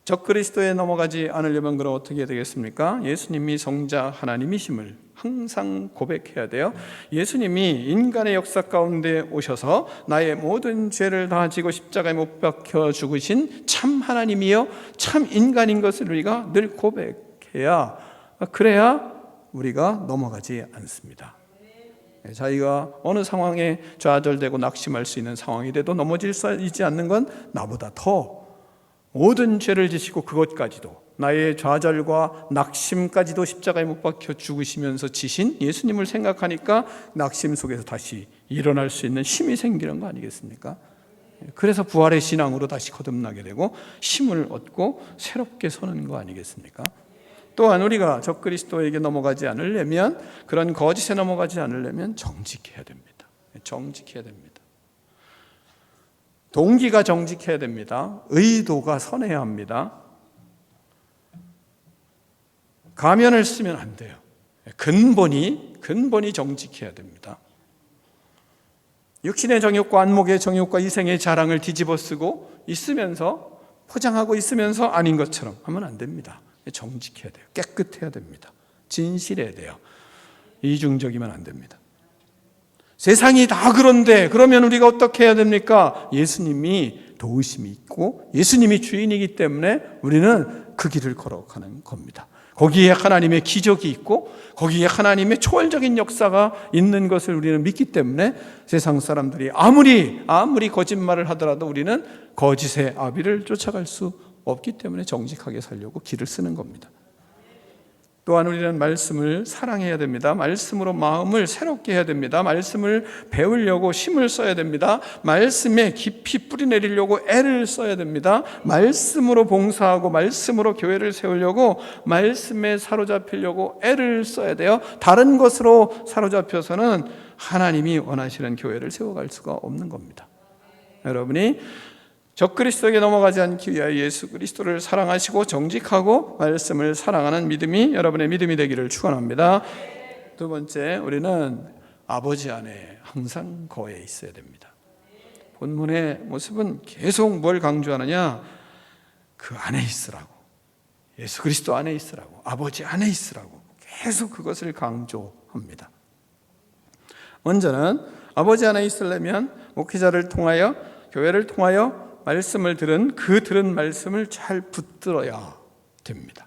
적그리스도에 넘어가지 않으려면 그럼 어떻게 해야 되겠습니까? 예수님이 성자 하나님이심을 항상 고백해야 돼요. 예수님이 인간의 역사 가운데 오셔서 나의 모든 죄를 다 지고 십자가에 못 박혀 죽으신 참 하나님이요 참 인간인 것을 우리가 늘 고백해야, 그래야 우리가 넘어가지 않습니다. 자기가 어느 상황에 좌절되고 낙심할 수 있는 상황이 돼도 넘어지지 않는 건 나보다 더 모든 죄를 지시고 그것까지도 나의 좌절과 낙심까지도 십자가에 못 박혀 죽으시면서 지신 예수님을 생각하니까 낙심 속에서 다시 일어날 수 있는 힘이 생기는 거 아니겠습니까? 그래서 부활의 신앙으로 다시 거듭나게 되고 힘을 얻고 새롭게 서는 거 아니겠습니까? 또한 우리가 적그리스도에게 넘어가지 않으려면, 그런 거짓에 넘어가지 않으려면 정직해야 됩니다. 정직해야 됩니다. 동기가 정직해야 됩니다. 의도가 선해야 합니다. 가면을 쓰면 안 돼요. 근본이 정직해야 됩니다. 육신의 정욕과 안목의 정욕과 이생의 자랑을 뒤집어 쓰고 있으면서, 포장하고 있으면서 아닌 것처럼 하면 안 됩니다. 정직해야 돼요. 깨끗해야 됩니다. 진실해야 돼요. 이중적이면 안 됩니다. 세상이 다 그런데 그러면 우리가 어떻게 해야 됩니까? 예수님이 도우심이 있고 예수님이 주인이기 때문에 우리는 그 길을 걸어가는 겁니다. 거기에 하나님의 기적이 있고 거기에 하나님의 초월적인 역사가 있는 것을 우리는 믿기 때문에 세상 사람들이 아무리 거짓말을 하더라도 우리는 거짓의 아비를 쫓아갈 수 없기 때문에 정직하게 살려고 길을 쓰는 겁니다. 또한 우리는 말씀을 사랑해야 됩니다. 말씀으로 마음을 새롭게 해야 됩니다. 말씀을 배우려고 힘을 써야 됩니다. 말씀에 깊이 뿌리내리려고 애를 써야 됩니다. 말씀으로 봉사하고 말씀으로 교회를 세우려고, 말씀에 사로잡히려고 애를 써야 돼요. 다른 것으로 사로잡혀서는 하나님이 원하시는 교회를 세워갈 수가 없는 겁니다. 여러분이 적그리스도에게 넘어가지 않기 위하여 예수 그리스도를 사랑하시고 정직하고 말씀을 사랑하는 믿음이 여러분의 믿음이 되기를 축원합니다. 두 번째, 우리는 아버지 안에 항상 거해 있어야 됩니다. 본문의 모습은 계속 뭘 강조하느냐? 그 안에 있으라고, 예수 그리스도 안에 있으라고, 아버지 안에 있으라고 계속 그것을 강조합니다. 먼저는 아버지 안에 있으려면 목회자를 통하여, 교회를 통하여 말씀을 들은 말씀을 잘 붙들어야 됩니다.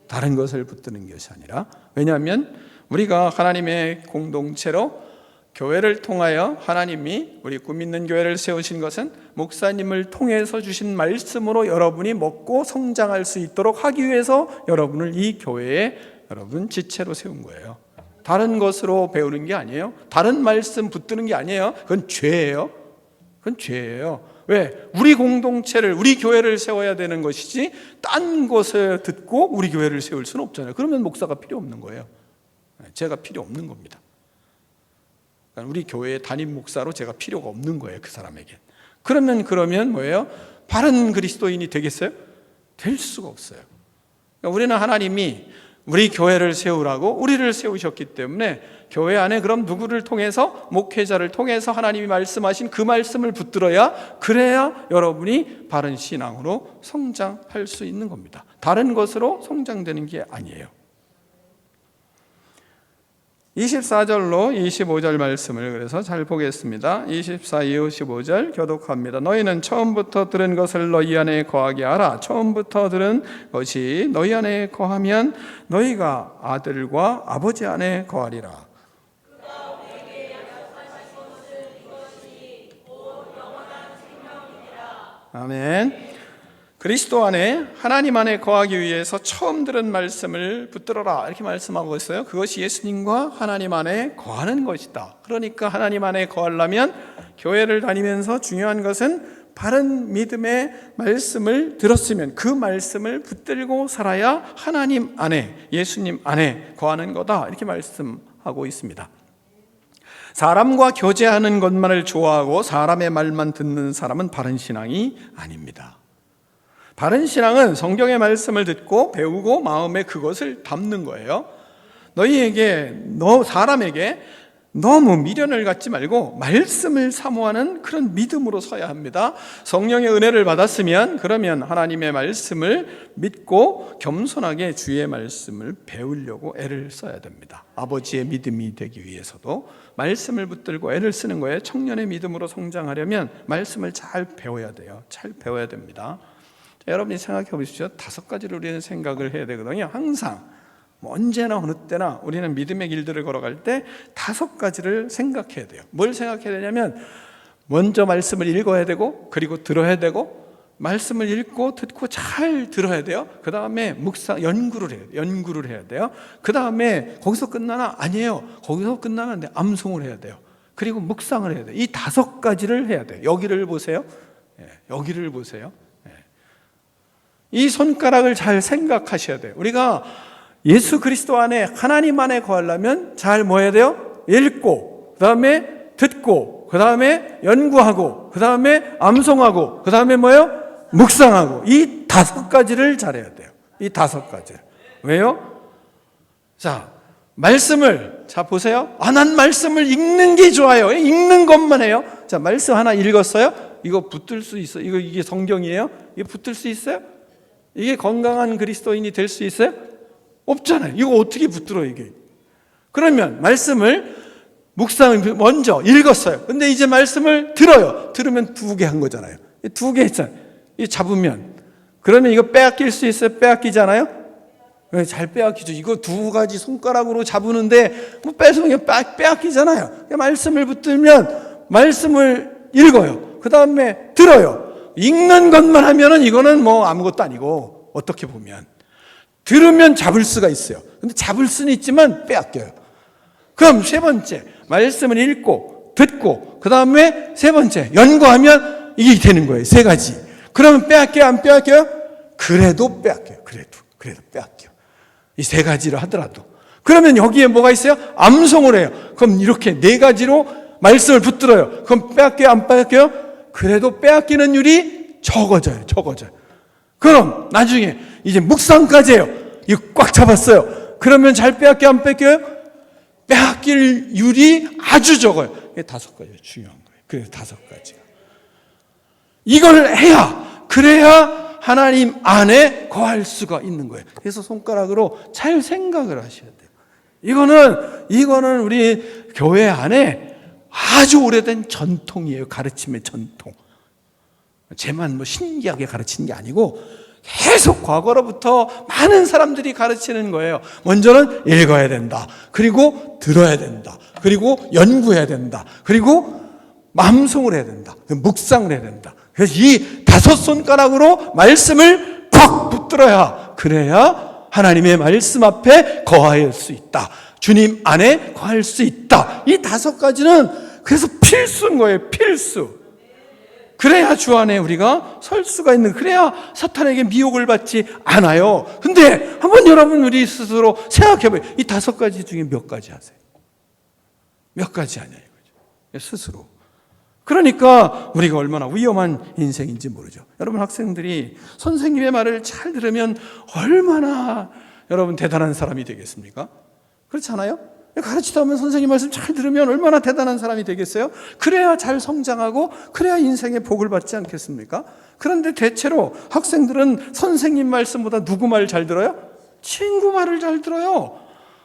다른 것을 붙드는 것이 아니라, 왜냐하면 우리가 하나님의 공동체로 교회를 통하여 하나님이 우리 꿈 있는 교회를 세우신 것은 목사님을 통해서 주신 말씀으로 여러분이 먹고 성장할 수 있도록 하기 위해서 여러분을 이 교회에 여러분 지체로 세운 거예요. 다른 것으로 배우는 게 아니에요. 다른 말씀 붙드는 게 아니에요. 그건 죄예요. 왜? 우리 공동체를, 우리 교회를 세워야 되는 것이지 딴 것을 듣고 우리 교회를 세울 수는 없잖아요. 그러면 목사가 필요 없는 거예요. 제가 필요 없는 겁니다. 그러니까 우리 교회의 담임 목사로 제가 필요가 없는 거예요, 그 사람에게. 그러면 뭐예요? 바른 그리스도인이 되겠어요? 될 수가 없어요. 그러니까 우리는 하나님이 우리 교회를 세우라고 우리를 세우셨기 때문에 교회 안에 그럼 누구를 통해서, 목회자를 통해서 하나님이 말씀하신 그 말씀을 붙들어야, 그래야 여러분이 바른 신앙으로 성장할 수 있는 겁니다. 다른 것으로 성장되는 게 아니에요. 24절로 25절 말씀을 그래서 잘 보겠습니다. 24, 25절 교독합니다. 너희는 처음부터 들은 것을 너희 안에 거하게 하라. 처음부터 들은 것이 너희 안에 거하면 너희가 아들과 아버지 안에 거하리라. 아멘. 그리스도 안에, 하나님 안에 거하기 위해서 처음 들은 말씀을 붙들어라, 이렇게 말씀하고 있어요. 그것이 예수님과 하나님 안에 거하는 것이다. 그러니까 하나님 안에 거하려면 교회를 다니면서 중요한 것은 바른 믿음의 말씀을 들었으면 그 말씀을 붙들고 살아야 하나님 안에, 예수님 안에 거하는 거다, 이렇게 말씀하고 있습니다. 사람과 교제하는 것만을 좋아하고 사람의 말만 듣는 사람은 바른 신앙이 아닙니다. 바른 신앙은 성경의 말씀을 듣고 배우고 마음에 그것을 담는 거예요. 사람에게 너무 미련을 갖지 말고 말씀을 사모하는 그런 믿음으로 서야 합니다. 성령의 은혜를 받았으면 그러면 하나님의 말씀을 믿고 겸손하게 주의 말씀을 배우려고 애를 써야 됩니다. 아버지의 믿음이 되기 위해서도 말씀을 붙들고 애를 쓰는 거예요. 청년의 믿음으로 성장하려면 말씀을 잘 배워야 돼요. 잘 배워야 됩니다. 자, 여러분이 생각해 보십시오. 5가지를 우리는 생각을 해야 되거든요. 항상 언제나 어느 때나 우리는 믿음의 길들을 걸어갈 때 5가지를 생각해야 돼요. 뭘 생각해야 되냐면 먼저 말씀을 읽어야 되고, 그리고 들어야 되고, 말씀을 읽고 듣고 잘 들어야 돼요. 그 다음에 묵상, 연구를 해야 돼요. 연구를 해야 돼요. 그 다음에 거기서 끝나나? 아니에요. 거기서 끝나면 안 돼요. 암송을 해야 돼요. 그리고 묵상을 해야 돼요. 이 5가지를 해야 돼요. 여기를 보세요. 여기를 보세요. 이 손가락을 잘 생각하셔야 돼요. 우리가 예수 그리스도 안에, 하나님 안에 거하려면 잘 뭐 해야 돼요? 읽고, 그 다음에 듣고, 그 다음에 연구하고, 그 다음에 암송하고, 그 다음에 뭐예요? 묵상하고. 이 5가지를 잘해야 돼요. 이 5가지를. 왜요? 자, 말씀을, 자 보세요. 난 말씀을 읽는 게 좋아요. 읽는 것만 해요. 자, 말씀 하나 읽었어요? 이거 붙들 수 있어요? 이게 성경이에요? 이게 붙들 수 있어요? 이게 건강한 그리스도인이 될 수 있어요? 없잖아요. 이거 어떻게 붙들어 이게? 그러면 말씀을 묵상을 먼저 읽었어요. 근데 이제 말씀을 들어요. 들으면 2개 한 거잖아요. 2개 했잖아요. 이 잡으면 그러면 이거 빼앗길 수 있어요? 빼앗기잖아요. 잘 빼앗기죠. 이거 2가지 손가락으로 잡으는데 뭐 뺏으면 빼앗기잖아요. 말씀을 붙들면 말씀을 읽어요. 그 다음에 들어요. 읽는 것만 하면은 이거는 뭐 아무것도 아니고, 어떻게 보면 들으면 잡을 수가 있어요. 근데 잡을 수는 있지만 빼앗겨요. 그럼 3번째, 말씀을 읽고 듣고, 그 다음에 3번째 연구하면 이게 되는 거예요. 3가지. 그러면 빼앗겨요? 안 빼앗겨요? 그래도 빼앗겨요. 그래도 빼앗겨. 이 3가지를 하더라도. 그러면 여기에 뭐가 있어요? 암송을 해요. 그럼 이렇게 4가지로 말씀을 붙들어요. 그럼 빼앗겨요? 안 빼앗겨요? 그래도 빼앗기는 율이 적어져요. 그럼 나중에 이제 묵상까지 해요. 이거 꽉 잡았어요. 그러면 잘 빼앗겨요? 안 빼앗겨요? 빼앗길 율이 아주 적어요. 이게 5가지 중요한 거예요. 그래서 5가지가. 이걸 해야, 그래야 하나님 안에 거할 수가 있는 거예요. 그래서 손가락으로 잘 생각을 하셔야 돼요. 이거는 우리 교회 안에 아주 오래된 전통이에요. 가르침의 전통. 쟤만 뭐 신기하게 가르치는 게 아니고 계속 과거로부터 많은 사람들이 가르치는 거예요. 먼저는 읽어야 된다. 그리고 들어야 된다. 그리고 연구해야 된다. 그리고 암송을 해야 된다. 묵상을 해야 된다. 그래서 이 5손가락으로 말씀을 팍 붙들어야, 그래야 하나님의 말씀 앞에 거할 수 있다. 주님 안에 거할 수 있다. 이 5가지는 그래서 필수인 거예요. 필수. 그래야 주 안에 우리가 설 수가 있는, 그래야 사탄에게 미혹을 받지 않아요. 근데 한번 여러분 우리 스스로 생각해봐요. 이 5가지 중에 몇 가지 하세요? 몇 가지 하냐 이거죠. 스스로. 그러니까 우리가 얼마나 위험한 인생인지 모르죠. 여러분 학생들이 선생님의 말을 잘 들으면 얼마나 여러분 대단한 사람이 되겠습니까? 그렇지 않아요? 가르치다 보면 선생님 말씀 잘 들으면 얼마나 대단한 사람이 되겠어요? 그래야 잘 성장하고 그래야 인생의 복을 받지 않겠습니까? 그런데 대체로 학생들은 선생님 말씀보다 누구 말 잘 들어요? 친구 말을 잘 들어요.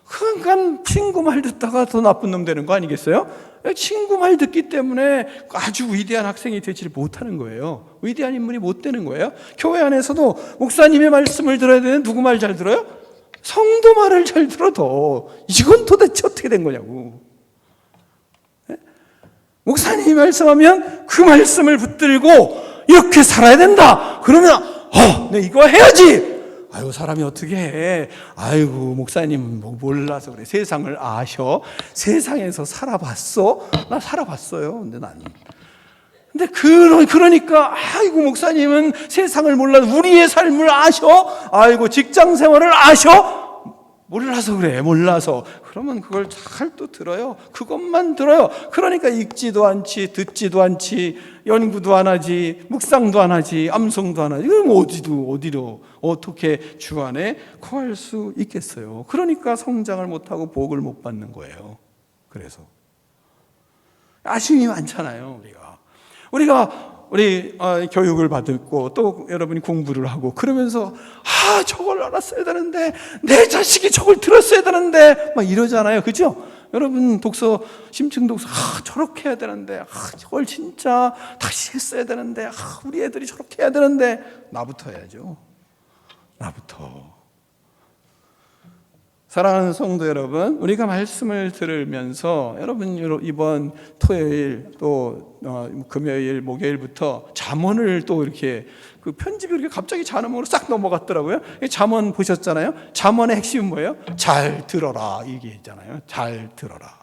그러니까 친구 말 듣다가 더 나쁜 놈 되는 거 아니겠어요? 친구 말 듣기 때문에 아주 위대한 학생이 되지 못하는 거예요. 위대한 인물이 못 되는 거예요. 교회 안에서도 목사님의 말씀을 들어야 되는 누구 말 잘 들어요? 성도 말을 잘 들어도 이건 도대체 어떻게 된 거냐고. 목사님이 말씀하면 그 말씀을 붙들고 이렇게 살아야 된다. 그러면 내가 이거 해야지. 아이고 사람이 어떻게 해. 아이고 목사님은 뭐 몰라서 그래. 세상을 아셔. 세상에서 살아봤어? 나 살아봤어요. 근데 난. 근데 그러니까 아이고 목사님은 세상을 몰라서 우리의 삶을 아셔? 아이고 직장 생활을 아셔? 몰라서 그래. 몰라서. 그러면 그걸 잘 또 들어요. 그것만 들어요. 그러니까 읽지도 않지, 듣지도 않지, 연구도 안 하지, 묵상도 안 하지, 암송도 안 하지. 그럼 어디로 어떻게 주 안에 거할 수 있겠어요? 그러니까 성장을 못하고 복을 못 받는 거예요. 그래서 아쉬움이 많잖아요. 우리 교육을 받고 또 여러분이 공부를 하고 그러면서 저걸 알았어야 되는데 내 자식이 저걸 들었어야 되는데 막 이러잖아요. 그죠? 여러분 독서 심층 독서 저렇게 해야 되는데 저걸 진짜 다시 했어야 되는데 우리 애들이 저렇게 해야 되는데 나부터 해야죠. 나부터. 사랑하는 성도 여러분, 우리가 말씀을 들으면서 여러분 이번 토요일 또 금요일, 목요일부터 잠언을 또 이렇게 그 편집이 이렇게 갑자기 잠언으로 싹 넘어갔더라고요. 잠언 보셨잖아요. 잠언의 핵심은 뭐예요? 잘 들어라 이게 있잖아요. 잘 들어라.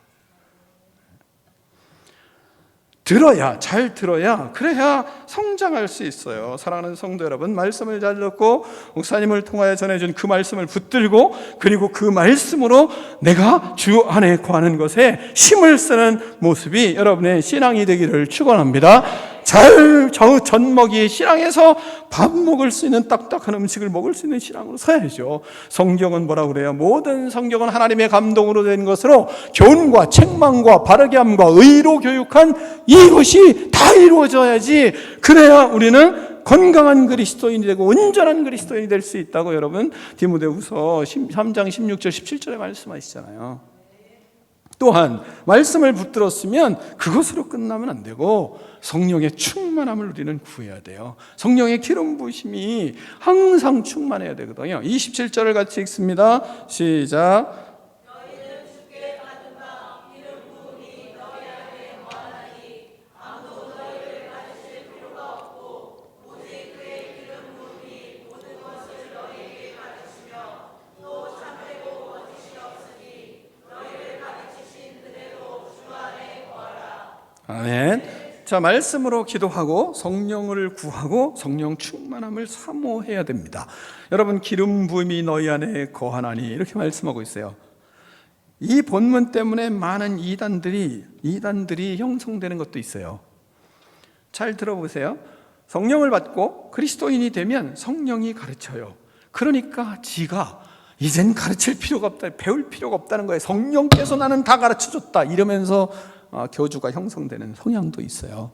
잘 들어야 그래야 성장할 수 있어요. 사랑하는 성도 여러분, 말씀을 잘 듣고 목사님을 통하여 전해준 그 말씀을 붙들고 그리고 그 말씀으로 내가 주 안에 거하는 것에 힘을 쓰는 모습이 여러분의 신앙이 되기를 축원합니다. 젖먹이 신앙에서 밥 먹을 수 있는 딱딱한 음식을 먹을 수 있는 신앙으로 서야죠. 성경은 뭐라 그래요? 모든 성경은 하나님의 감동으로 된 것으로 교훈과 책망과 바르게 함과 의로 교육한 이것이 다 이루어져야지. 그래야 우리는 건강한 그리스도인이 되고 온전한 그리스도인이 될 수 있다고 여러분 디모데후서 3장 16절 17절에 말씀하시잖아요. 또한 말씀을 붙들었으면 그것으로 끝나면 안 되고 성령의 충만함을 우리는 구해야 돼요. 성령의 기름 부으심이 항상 충만해야 되거든요. 27절을 같이 읽습니다. 시작. 너희는 주께 받은 바 기름 부음이 너희 안에 거하나니 아무도 너희를 가르칠 필요가 없고 오직 그의 기름 부음이 모든 것을 너희에게 가르치며 또 참되고 거짓이 없으니 너희를 가르치신 그대로 주 안에 거하라. 아멘. 자, 말씀으로 기도하고 성령을 구하고 성령 충만함을 사모해야 됩니다. 여러분, 기름 부음이 너희 안에 거하나니 이렇게 말씀하고 있어요. 이 본문 때문에 많은 이단들이 형성되는 것도 있어요. 잘 들어보세요. 성령을 받고 그리스도인이 되면 성령이 가르쳐요. 그러니까 지가 이젠 가르칠 필요가 없다, 배울 필요가 없다는 거예요. 성령께서 나는 다 가르쳐줬다 이러면서 교주가 형성되는 성향도 있어요.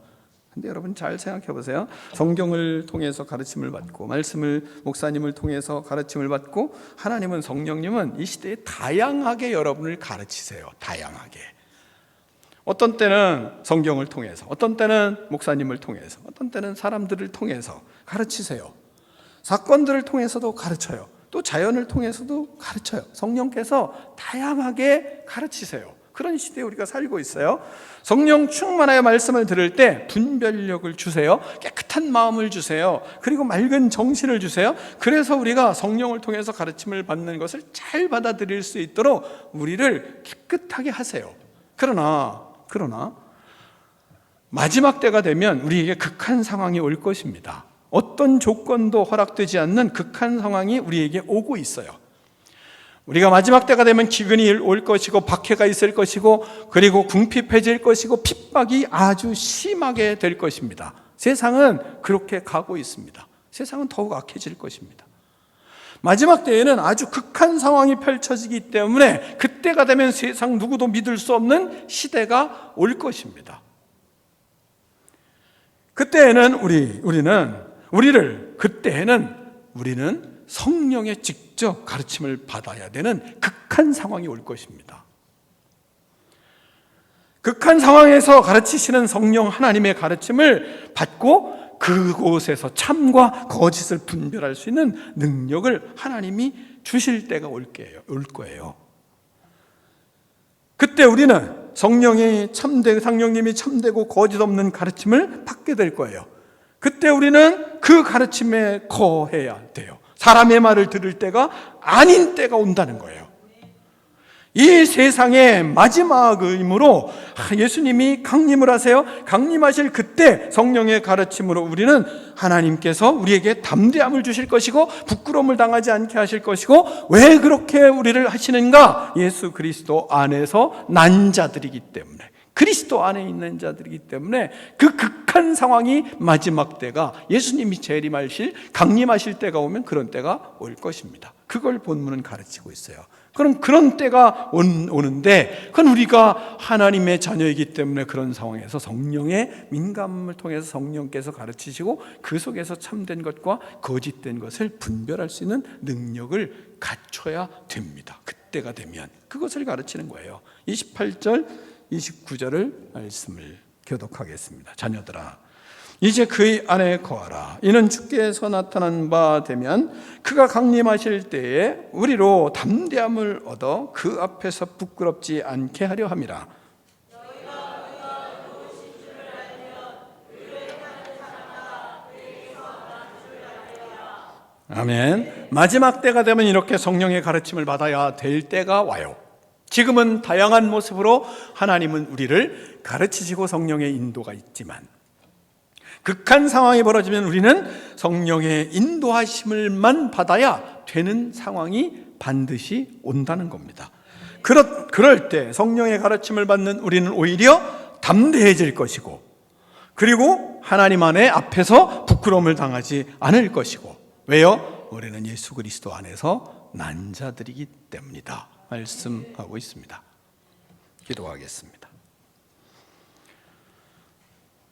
근데 여러분 잘 생각해 보세요. 성경을 통해서 가르침을 받고 말씀을 목사님을 통해서 가르침을 받고 하나님은 성령님은 이 시대에 다양하게 여러분을 가르치세요. 다양하게. 어떤 때는 성경을 통해서, 어떤 때는 목사님을 통해서, 어떤 때는 사람들을 통해서 가르치세요. 사건들을 통해서도 가르쳐요. 또 자연을 통해서도 가르쳐요. 성령께서 다양하게 가르치세요. 그런 시대에 우리가 살고 있어요. 성령 충만하여 말씀을 들을 때 분별력을 주세요. 깨끗한 마음을 주세요. 그리고 맑은 정신을 주세요. 그래서 우리가 성령을 통해서 가르침을 받는 것을 잘 받아들일 수 있도록 우리를 깨끗하게 하세요. 그러나 마지막 때가 되면 우리에게 극한 상황이 올 것입니다. 어떤 조건도 허락되지 않는 극한 상황이 우리에게 오고 있어요. 우리가 마지막 때가 되면 기근이 올 것이고 박해가 있을 것이고 그리고 궁핍해질 것이고 핍박이 아주 심하게 될 것입니다. 세상은 그렇게 가고 있습니다. 세상은 더욱 악해질 것입니다. 마지막 때에는 아주 극한 상황이 펼쳐지기 때문에 그때가 되면 세상 누구도 믿을 수 없는 시대가 올 것입니다. 그때에는 우리는 성령의 직접 가르침을 받아야 되는 극한 상황이 올 것입니다. 극한 상황에서 가르치시는 성령 하나님의 가르침을 받고 그곳에서 참과 거짓을 분별할 수 있는 능력을 하나님이 주실 때가 올 거예요. 그때 우리는 성령님이 참되고 거짓 없는 가르침을 받게 될 거예요. 그때 우리는 그 가르침에 거해야 돼요. 사람의 말을 들을 때가 아닌 때가 온다는 거예요. 이 세상의 마지막 의무로 예수님이 강림을 하세요. 강림하실 그때 성령의 가르침으로 우리는 하나님께서 우리에게 담대함을 주실 것이고 부끄러움을 당하지 않게 하실 것이고, 왜 그렇게 우리를 하시는가? 예수 그리스도 안에서 난 자들이기 때문에, 그리스도 안에 있는 자들이기 때문에 그 극한 상황이 마지막 때가, 예수님이 재림하실 강림하실 때가 오면 그런 때가 올 것입니다. 그걸 본문은 가르치고 있어요. 그럼 그런 때가 오는데, 그건 우리가 하나님의 자녀이기 때문에 그런 상황에서 성령의 민감을 통해서 성령께서 가르치시고 그 속에서 참된 것과 거짓된 것을 분별할 수 있는 능력을 갖춰야 됩니다. 그때가 되면 그것을 가르치는 거예요. 28절 29절을 말씀을 교독하겠습니다. 자녀들아, 이제 그의 안에 거하라. 이는 주께서 나타난 바 되면 그가 강림하실 때에 우리로 담대함을 얻어 그 앞에서 부끄럽지 않게 하려 함이라. 아멘. 마지막 때가 되면 이렇게 성령의 가르침을 받아야 될 때가 와요. 지금은 다양한 모습으로 하나님은 우리를 가르치시고 성령의 인도가 있지만, 극한 상황이 벌어지면 우리는 성령의 인도하심을만 받아야 되는 상황이 반드시 온다는 겁니다. 그럴 때 성령의 가르침을 받는 우리는 오히려 담대해질 것이고, 그리고 하나님 안에 앞에서 부끄러움을 당하지 않을 것이고. 왜요? 우리는 예수 그리스도 안에서 난 자들이기 때문이다 말씀하고 있습니다. 기도하겠습니다.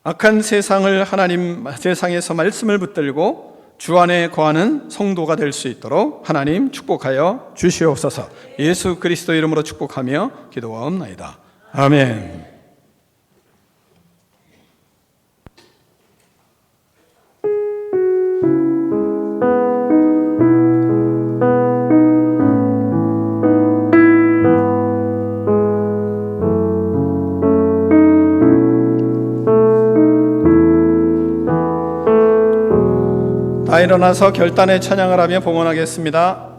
악한 세상에서 말씀을 붙들고 주 안에 거하는 성도가 될 수 있도록 하나님 축복하여 주시옵소서. 예수 그리스도 이름으로 축복하며 기도하옵나이다. 아멘. 다 일어나서 결단의 찬양을 하며 봉헌하겠습니다.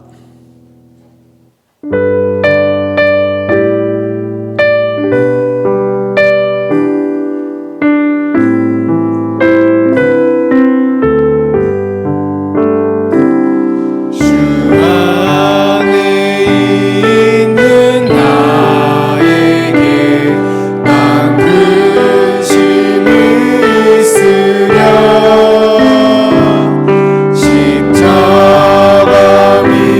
십자가 위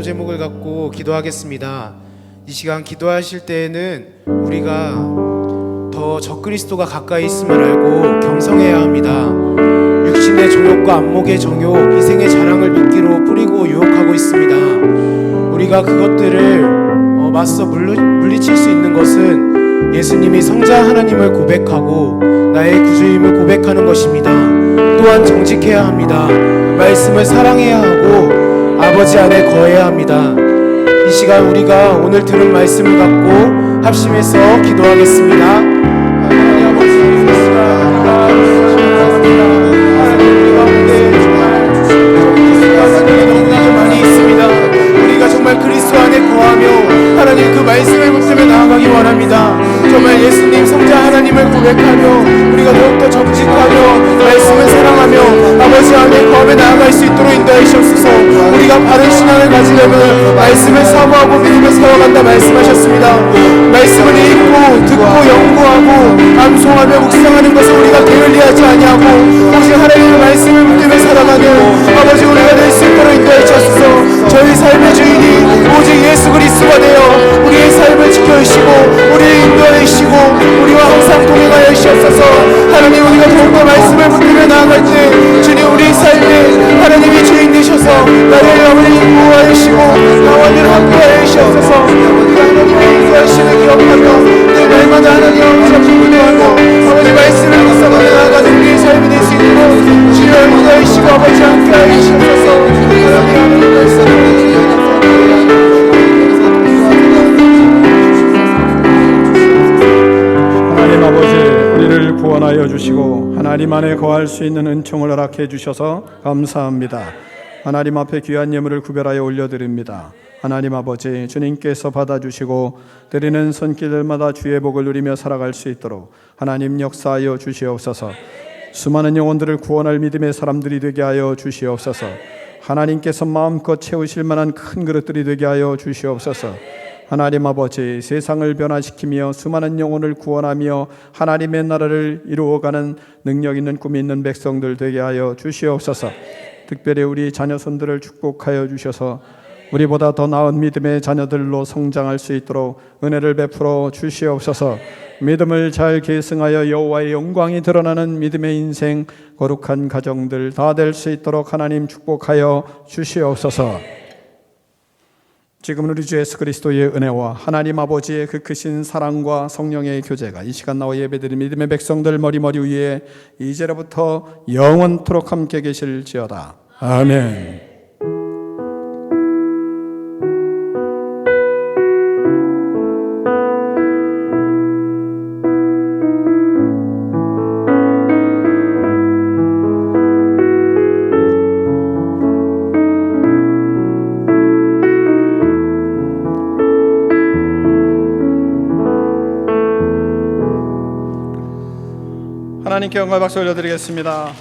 제목을 갖고 기도하겠습니다. 이 시간 기도하실 때에는 우리가 더 적그리스도가 가까이 있음을 알고 경성해야 합니다. 육신의 정욕과 안목의 정욕, 이생의 자랑을 미끼로 뿌리고 유혹하고 있습니다. 우리가 그것들을 맞서 물리칠 수 있는 것은 예수님이 성자 하나님을 고백하고 나의 구주임을 고백하는 것입니다. 또한 정직해야 합니다. 말씀을 사랑해야 하고 아버지 안에 거해야 합니다. 이 시간 우리가 오늘 들은 말씀을 갖고 합심해서 기도하겠습니다. 하나님 아버지, 이 시간 우리가 하나님 가운데 정말 너무나도 많이 있습니다. 우리가 정말 그리스도 안에 거하며 하나님 그 말씀을 붙들며 나아가기 원합니다. 정말 예수님 성자 하나님을 고백하며 우리가 더욱더 정직하며 말씀을 사랑하며 아버지 안에 거하며 나아갈 수 있도록 인도해 주옵소서. 우리가 바른 신앙을 가지려면 말씀을 사모하고 믿으며 살아간다 말씀하셨습니다. 말씀을 읽고 듣고 연구하고 암송하며 묵상하는 것을 우리가 게을리하지 아니하고 오직 하나님의 말씀을 붙들며 살아가는 아버지 우리가 될 수 있도록 인도해 주옵소서. 저희 삶의 주인이 오직 예수 그리스도가 되어 우리의 삶을 지켜주시고 우리를 인도해 주시고 우리와 항상 동행하여 주시옵소서. 하나님 우리가 더욱더 말씀을 붙들며 나아갈 때 주님 우리 삶에 하나님이 주인 되셔서 나를 아버지 보호하여 주시고 나와 늘 함께하여 주시옵소서. 우리가 하나님의 인도하심을 기억하며 늘 날마다 하나님 아버지 기도하며 아버지 말씀을 묵상하며 나아가는 우리의 삶이 될 수 있도록 주여 인도해 주시고 아버지 함께하여 주시옵소서. 하나님 말씀을 하나님 아버지, 우리를 구원하여 주시고 하나님 안에 거할 수 있는 은총을 허락해 주셔서 감사합니다. 하나님 앞에 귀한 예물을 구별하여 올려드립니다. 하나님 아버지, 주님께서 받아주시고 드리는 손길들마다 주의 복을 누리며 살아갈 수 있도록 하나님 역사하여 주시옵소서. 수많은 영혼들을 구원할 믿음의 사람들이 되게 하여 주시옵소서. 하나님께서 마음껏 채우실 만한 큰 그릇들이 되게 하여 주시옵소서. 하나님 아버지, 세상을 변화시키며 수많은 영혼을 구원하며 하나님의 나라를 이루어가는 능력 있는 꿈이 있는 백성들 되게 하여 주시옵소서. 특별히 우리 자녀손들을 축복하여 주셔서 우리보다 더 나은 믿음의 자녀들로 성장할 수 있도록 은혜를 베풀어 주시옵소서. 믿음을 잘 계승하여 여호와의 영광이 드러나는 믿음의 인생, 거룩한 가정들 다 될 수 있도록 하나님 축복하여 주시옵소서. 지금 우리 주 예수 그리스도의 은혜와 하나님 아버지의 그 크신 사랑과 성령의 교제가 이 시간 나와 예배드린 믿음의 백성들 머리머리 위에 이제로부터 영원토록 함께 계실지어다. 아멘. 하나님께 영광 박수 올려드리겠습니다.